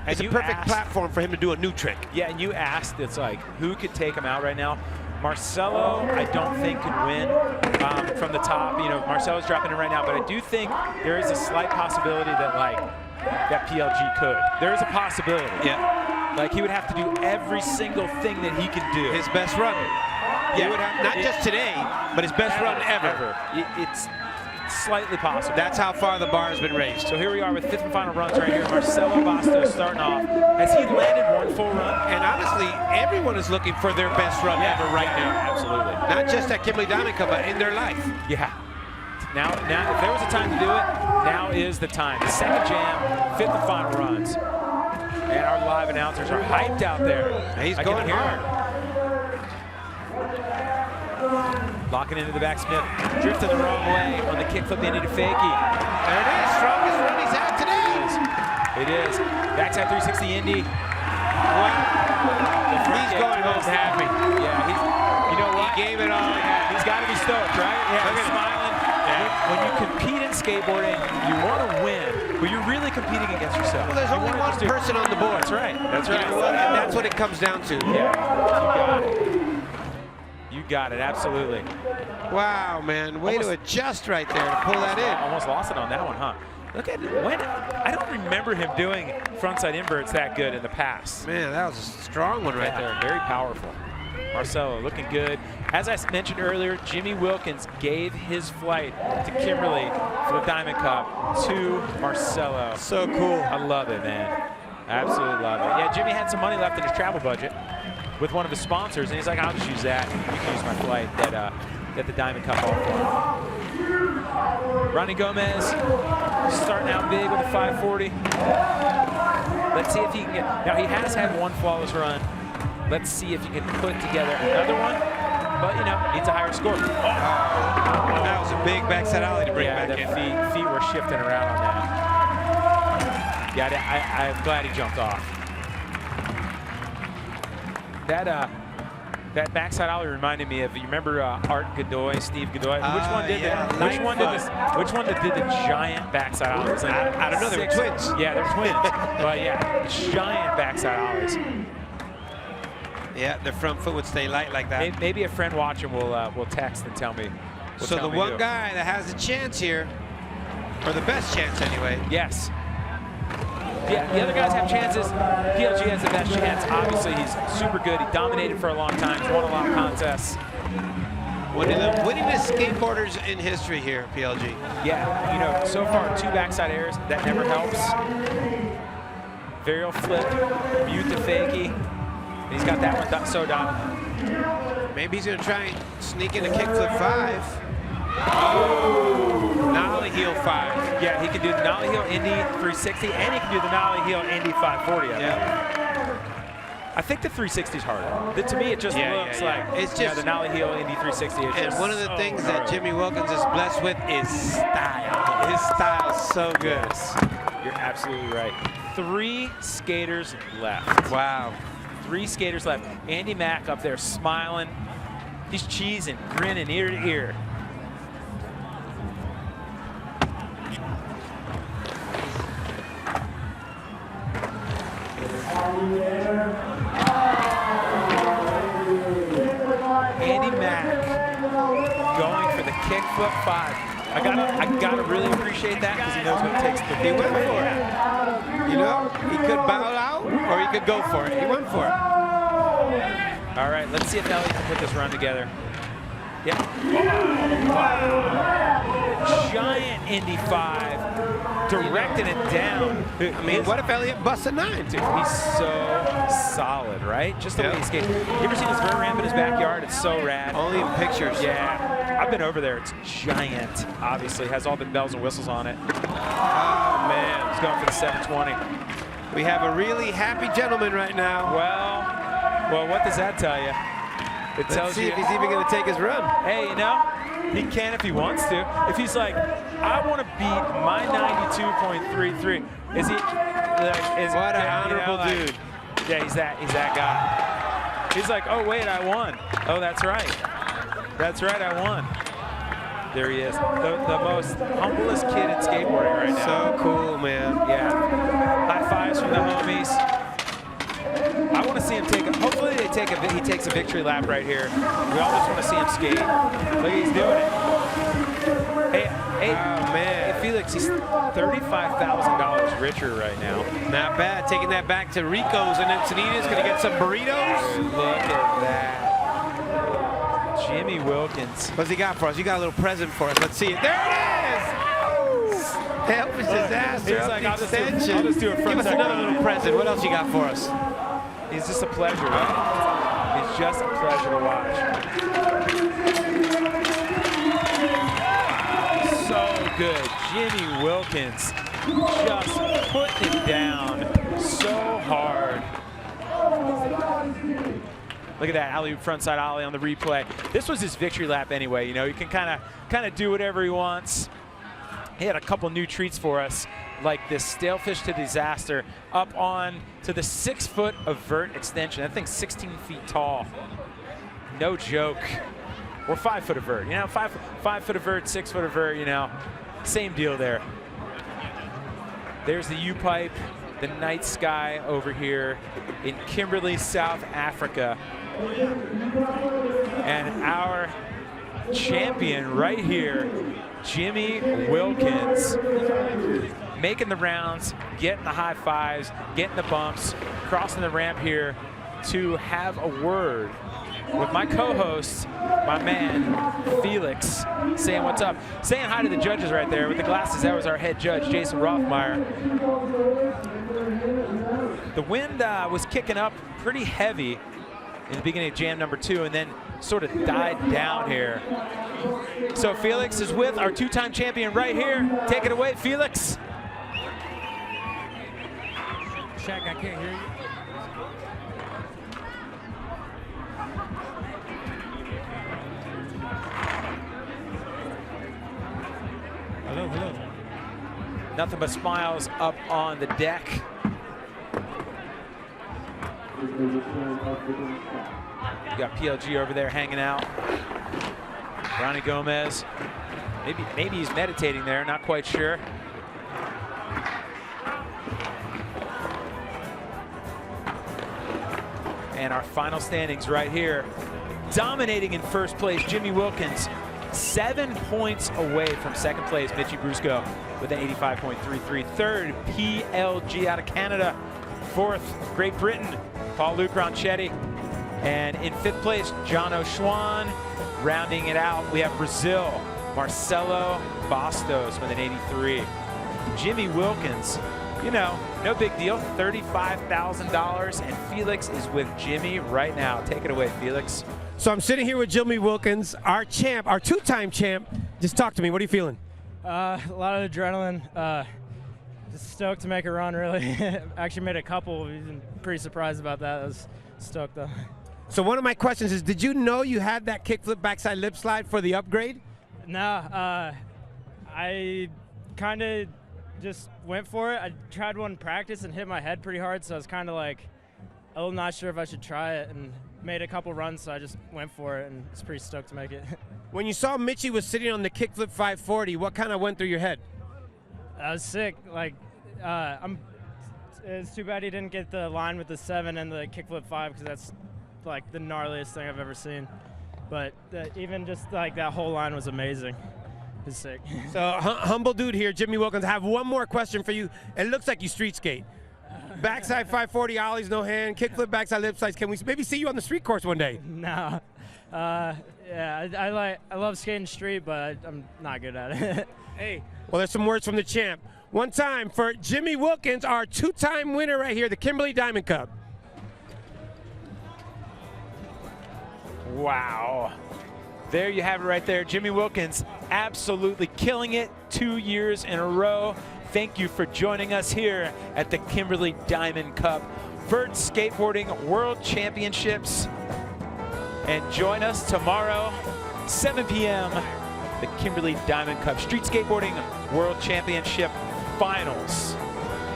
it's a perfect platform for him to do a new trick. Yeah, and you asked, it's like, who could take him out right now? Marcelo, I don't think can win from the top. You know, Marcelo's dropping in right now, but I do think there is a slight possibility that, like, that PLG could. There is a possibility. Yeah. Like, he would have to do every single thing that he can do. His best run. Yeah, would have, not just today, but his best run ever. It's slightly possible. That's how far the bar has been raised. So here we are with fifth and final runs right here. Marcelo Bastos starting off. Has he landed one full run? And honestly, everyone is looking for their best run ever right now. Absolutely. Not just at Kimberley Diamond Cup, but in their life. Yeah. Now, if there was a time to do it, now is the time. The second jam, fifth and final runs. And our live announcers are hyped out there. He's going hard. Locking into the backsmith, drifting the wrong way on the kickflip into fakie. There it is, strongest run he's had today. It is. Backside 360 Indy. He's going home happy. Yeah, you know what? He gave it all. He's got to be stoked, right? Yeah, he's smiling. Yeah. When you compete in skateboarding, you want to win, but you're really competing against yourself. Well, there's only one person on the board. That's right. That's right. You know what? And that's what it comes down to. Yeah, you got it. You got it, absolutely. Wow, man, way to adjust right there to pull that in. Almost lost it on that one, huh? Look at when I don't remember him doing frontside inverts that good in the past. Man, that was a strong one right there. Very powerful. Marcelo looking good. As I mentioned earlier, Jimmy Wilkins gave his flight to Kimberley for the Diamond Cup to Marcelo. So cool. I love it, man. Absolutely love it. Yeah, Jimmy had some money left in his travel budget with one of his sponsors, and he's like, I'll just use that. You can use my flight that the Diamond Cup offered. Ronnie Gomez starting out big with a 540. Let's see if he can get, now he has had one flawless run. Let's see if he can put together another one, but you know, needs a higher score. That was a big backside alley to bring back in. Yeah, the feet were shifting around on that. Yeah, I'm glad he jumped off. That backside ollie reminded me of, you remember Art Godoy, Steve Godoy? Which one did that? Which one that did the giant backside ollies? Like I don't know, they were twins. Yeah, they're twins. But yeah, giant backside ollies. Yeah, their front foot would stay light like that. Maybe a friend watching will text and tell me. So the one guy that has a chance here, or the best chance anyway. Yes. Yeah, the other guys have chances. PLG has the best chance. Obviously, he's super good. He dominated for a long time. He's won a lot of contests. One of the winningest skateboarders in history here, PLG. Yeah, you know, so far 2 backside airs. That never helps. Varial flip, mute the fakie. And he's got that one so dialed. Maybe he's going to try and sneak in a kickflip 5. Oh, nollie heel 5. Yeah, he can do the nollie heel Indy 360, and he can do the nollie heel Indy 540. I think the 360 is harder. To me, it just looks like it's just the nollie heel Indy 360. And one of the things that Jimmy Wilkins is blessed with is style. His style's so good. You're absolutely right. 3 skaters left. Wow. 3 skaters left. Andy Mack up there smiling. He's cheesing, grinning ear to ear. Andy Mack going for the kickflip 5. I gotta really appreciate that because he knows what it takes to He went for it. You know, he could bow out or he could go for it. He went for it. All right, let's see if Elliot can put this run together. Yeah. Wow. Giant Indy 5, directing it down. I mean, what if Elliot busts a 9? Dude, he's so solid, right? Just the way he skates. You ever seen his vert ramp in his backyard? It's so rad. Only in pictures. Yeah. I've been over there. It's giant, obviously. Has all the bells and whistles on it. Oh, man. He's going for the 720. We have a really happy gentleman right now. Well, what does that tell you? It tells see you if he's even going to take his run. Hey, you know, he can if he wants to. If he's like, I want to beat my 92.33, is he? What an honorable dude. Yeah, he's that guy. He's like, oh wait, I won. Oh, that's right. That's right, I won. There he is, the most humblest kid in skateboarding right now. So cool, man. Yeah. High fives from the homies. I want to see him take a, hopefully he takes a victory lap right here. We all just want to see him skate. Look, he's doing it. Hey, oh, man. Hey, Felix, he's $35,000 richer right now. Not bad. Taking that back to Rico's and Encinitas. Going to get some burritos. Look at that. Jimmy Wilkins. What's he got for us? You got a little present for us. Let's see it. There it is! Help is disaster. He's like, I'll just do a front. Give us another little present. What else you got for us? He's just a pleasure. Right? He's just a pleasure to watch. So good. Jimmy Wilkins just putting it down so hard. Look at that alley-oop frontside ollie on the replay. This was his victory lap anyway. You know, you can kind of do whatever he wants. He had a couple new treats for us, like this Stalefish to Disaster up on to the 6 foot of vert extension. That thing's 16 feet tall. No joke. Or 5 foot of vert. You know, 5 foot of vert, 6 foot of vert, you know. Same deal there. There's the U-pipe, the night sky over here in Kimberley, South Africa. And our champion right here, Jimmy Wilkins, making the rounds, getting the high fives, getting the bumps, crossing the ramp here to have a word with my co-host, my man, Felix, saying what's up. Saying hi to the judges right there with the glasses. That was our head judge, Jason Rothmeyer. The wind was kicking up pretty heavy in the beginning of jam number 2 and then sort of died down here. So Felix is with our 2-time champion right here. Take it away, Felix. Shaq, I can't hear you. Hello, hello. Nothing but smiles up on the deck. You got PLG over there hanging out. Ronnie Gomez. Maybe he's meditating there, not quite sure. And our final standings right here. Dominating in first place, Jimmy Wilkins. 7 points away from second place, Mitchie Brusco with an 85.33. Third, PLG out of Canada. Fourth, Great Britain, Paul-Luc Ronchetti. And in fifth place, John O'Schwan. Rounding it out, we have Brazil, Marcelo Bastos with an 83. Jimmy Wilkins, you know, no big deal, $35,000, and Felix is with Jimmy right now. Take it away, Felix. So I'm sitting here with Jimmy Wilkins, our champ, our 2-time champ. Just talk to me, what are you feeling? A lot of adrenaline. Just stoked to make a run, really. Actually made a couple. We've been pretty surprised about that. I was stoked, though. So one of my questions is, did you know you had that kickflip backside lip slide for the upgrade? No, I kind of just went for it. I tried one in practice and hit my head pretty hard, so I was kind of like, a little not sure if I should try it, and made a couple runs, so I just went for it, and was pretty stoked to make it. When you saw Mitchie was sitting on the kickflip 540, what kind of went through your head? I was sick. Like, it's too bad he didn't get the line with the 7 and the kickflip 5, because that's like the gnarliest thing I've ever seen. But even just like that whole line was amazing. It's sick. So humble dude here, Jimmy Wilkins. I have one more question for you. It looks like you street skate. Backside 540 ollies, no hand, kickflip, backside lip slides. Can we maybe see you on the street course one day? No. Yeah, I love skating street, but I'm not good at it. Hey, well, there's some words from the champ. One time for Jimmy Wilkins, our two-time winner right here, the Kimberley Diamond Cup. Wow. There you have it right there. Jimmy Wilkins absolutely killing it 2 years in a row. Thank you for joining us here at the Kimberley Diamond Cup Vert Skateboarding World Championships. And join us tomorrow, 7 p.m., the Kimberley Diamond Cup Street Skateboarding World Championship Finals.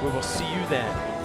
We will see you then.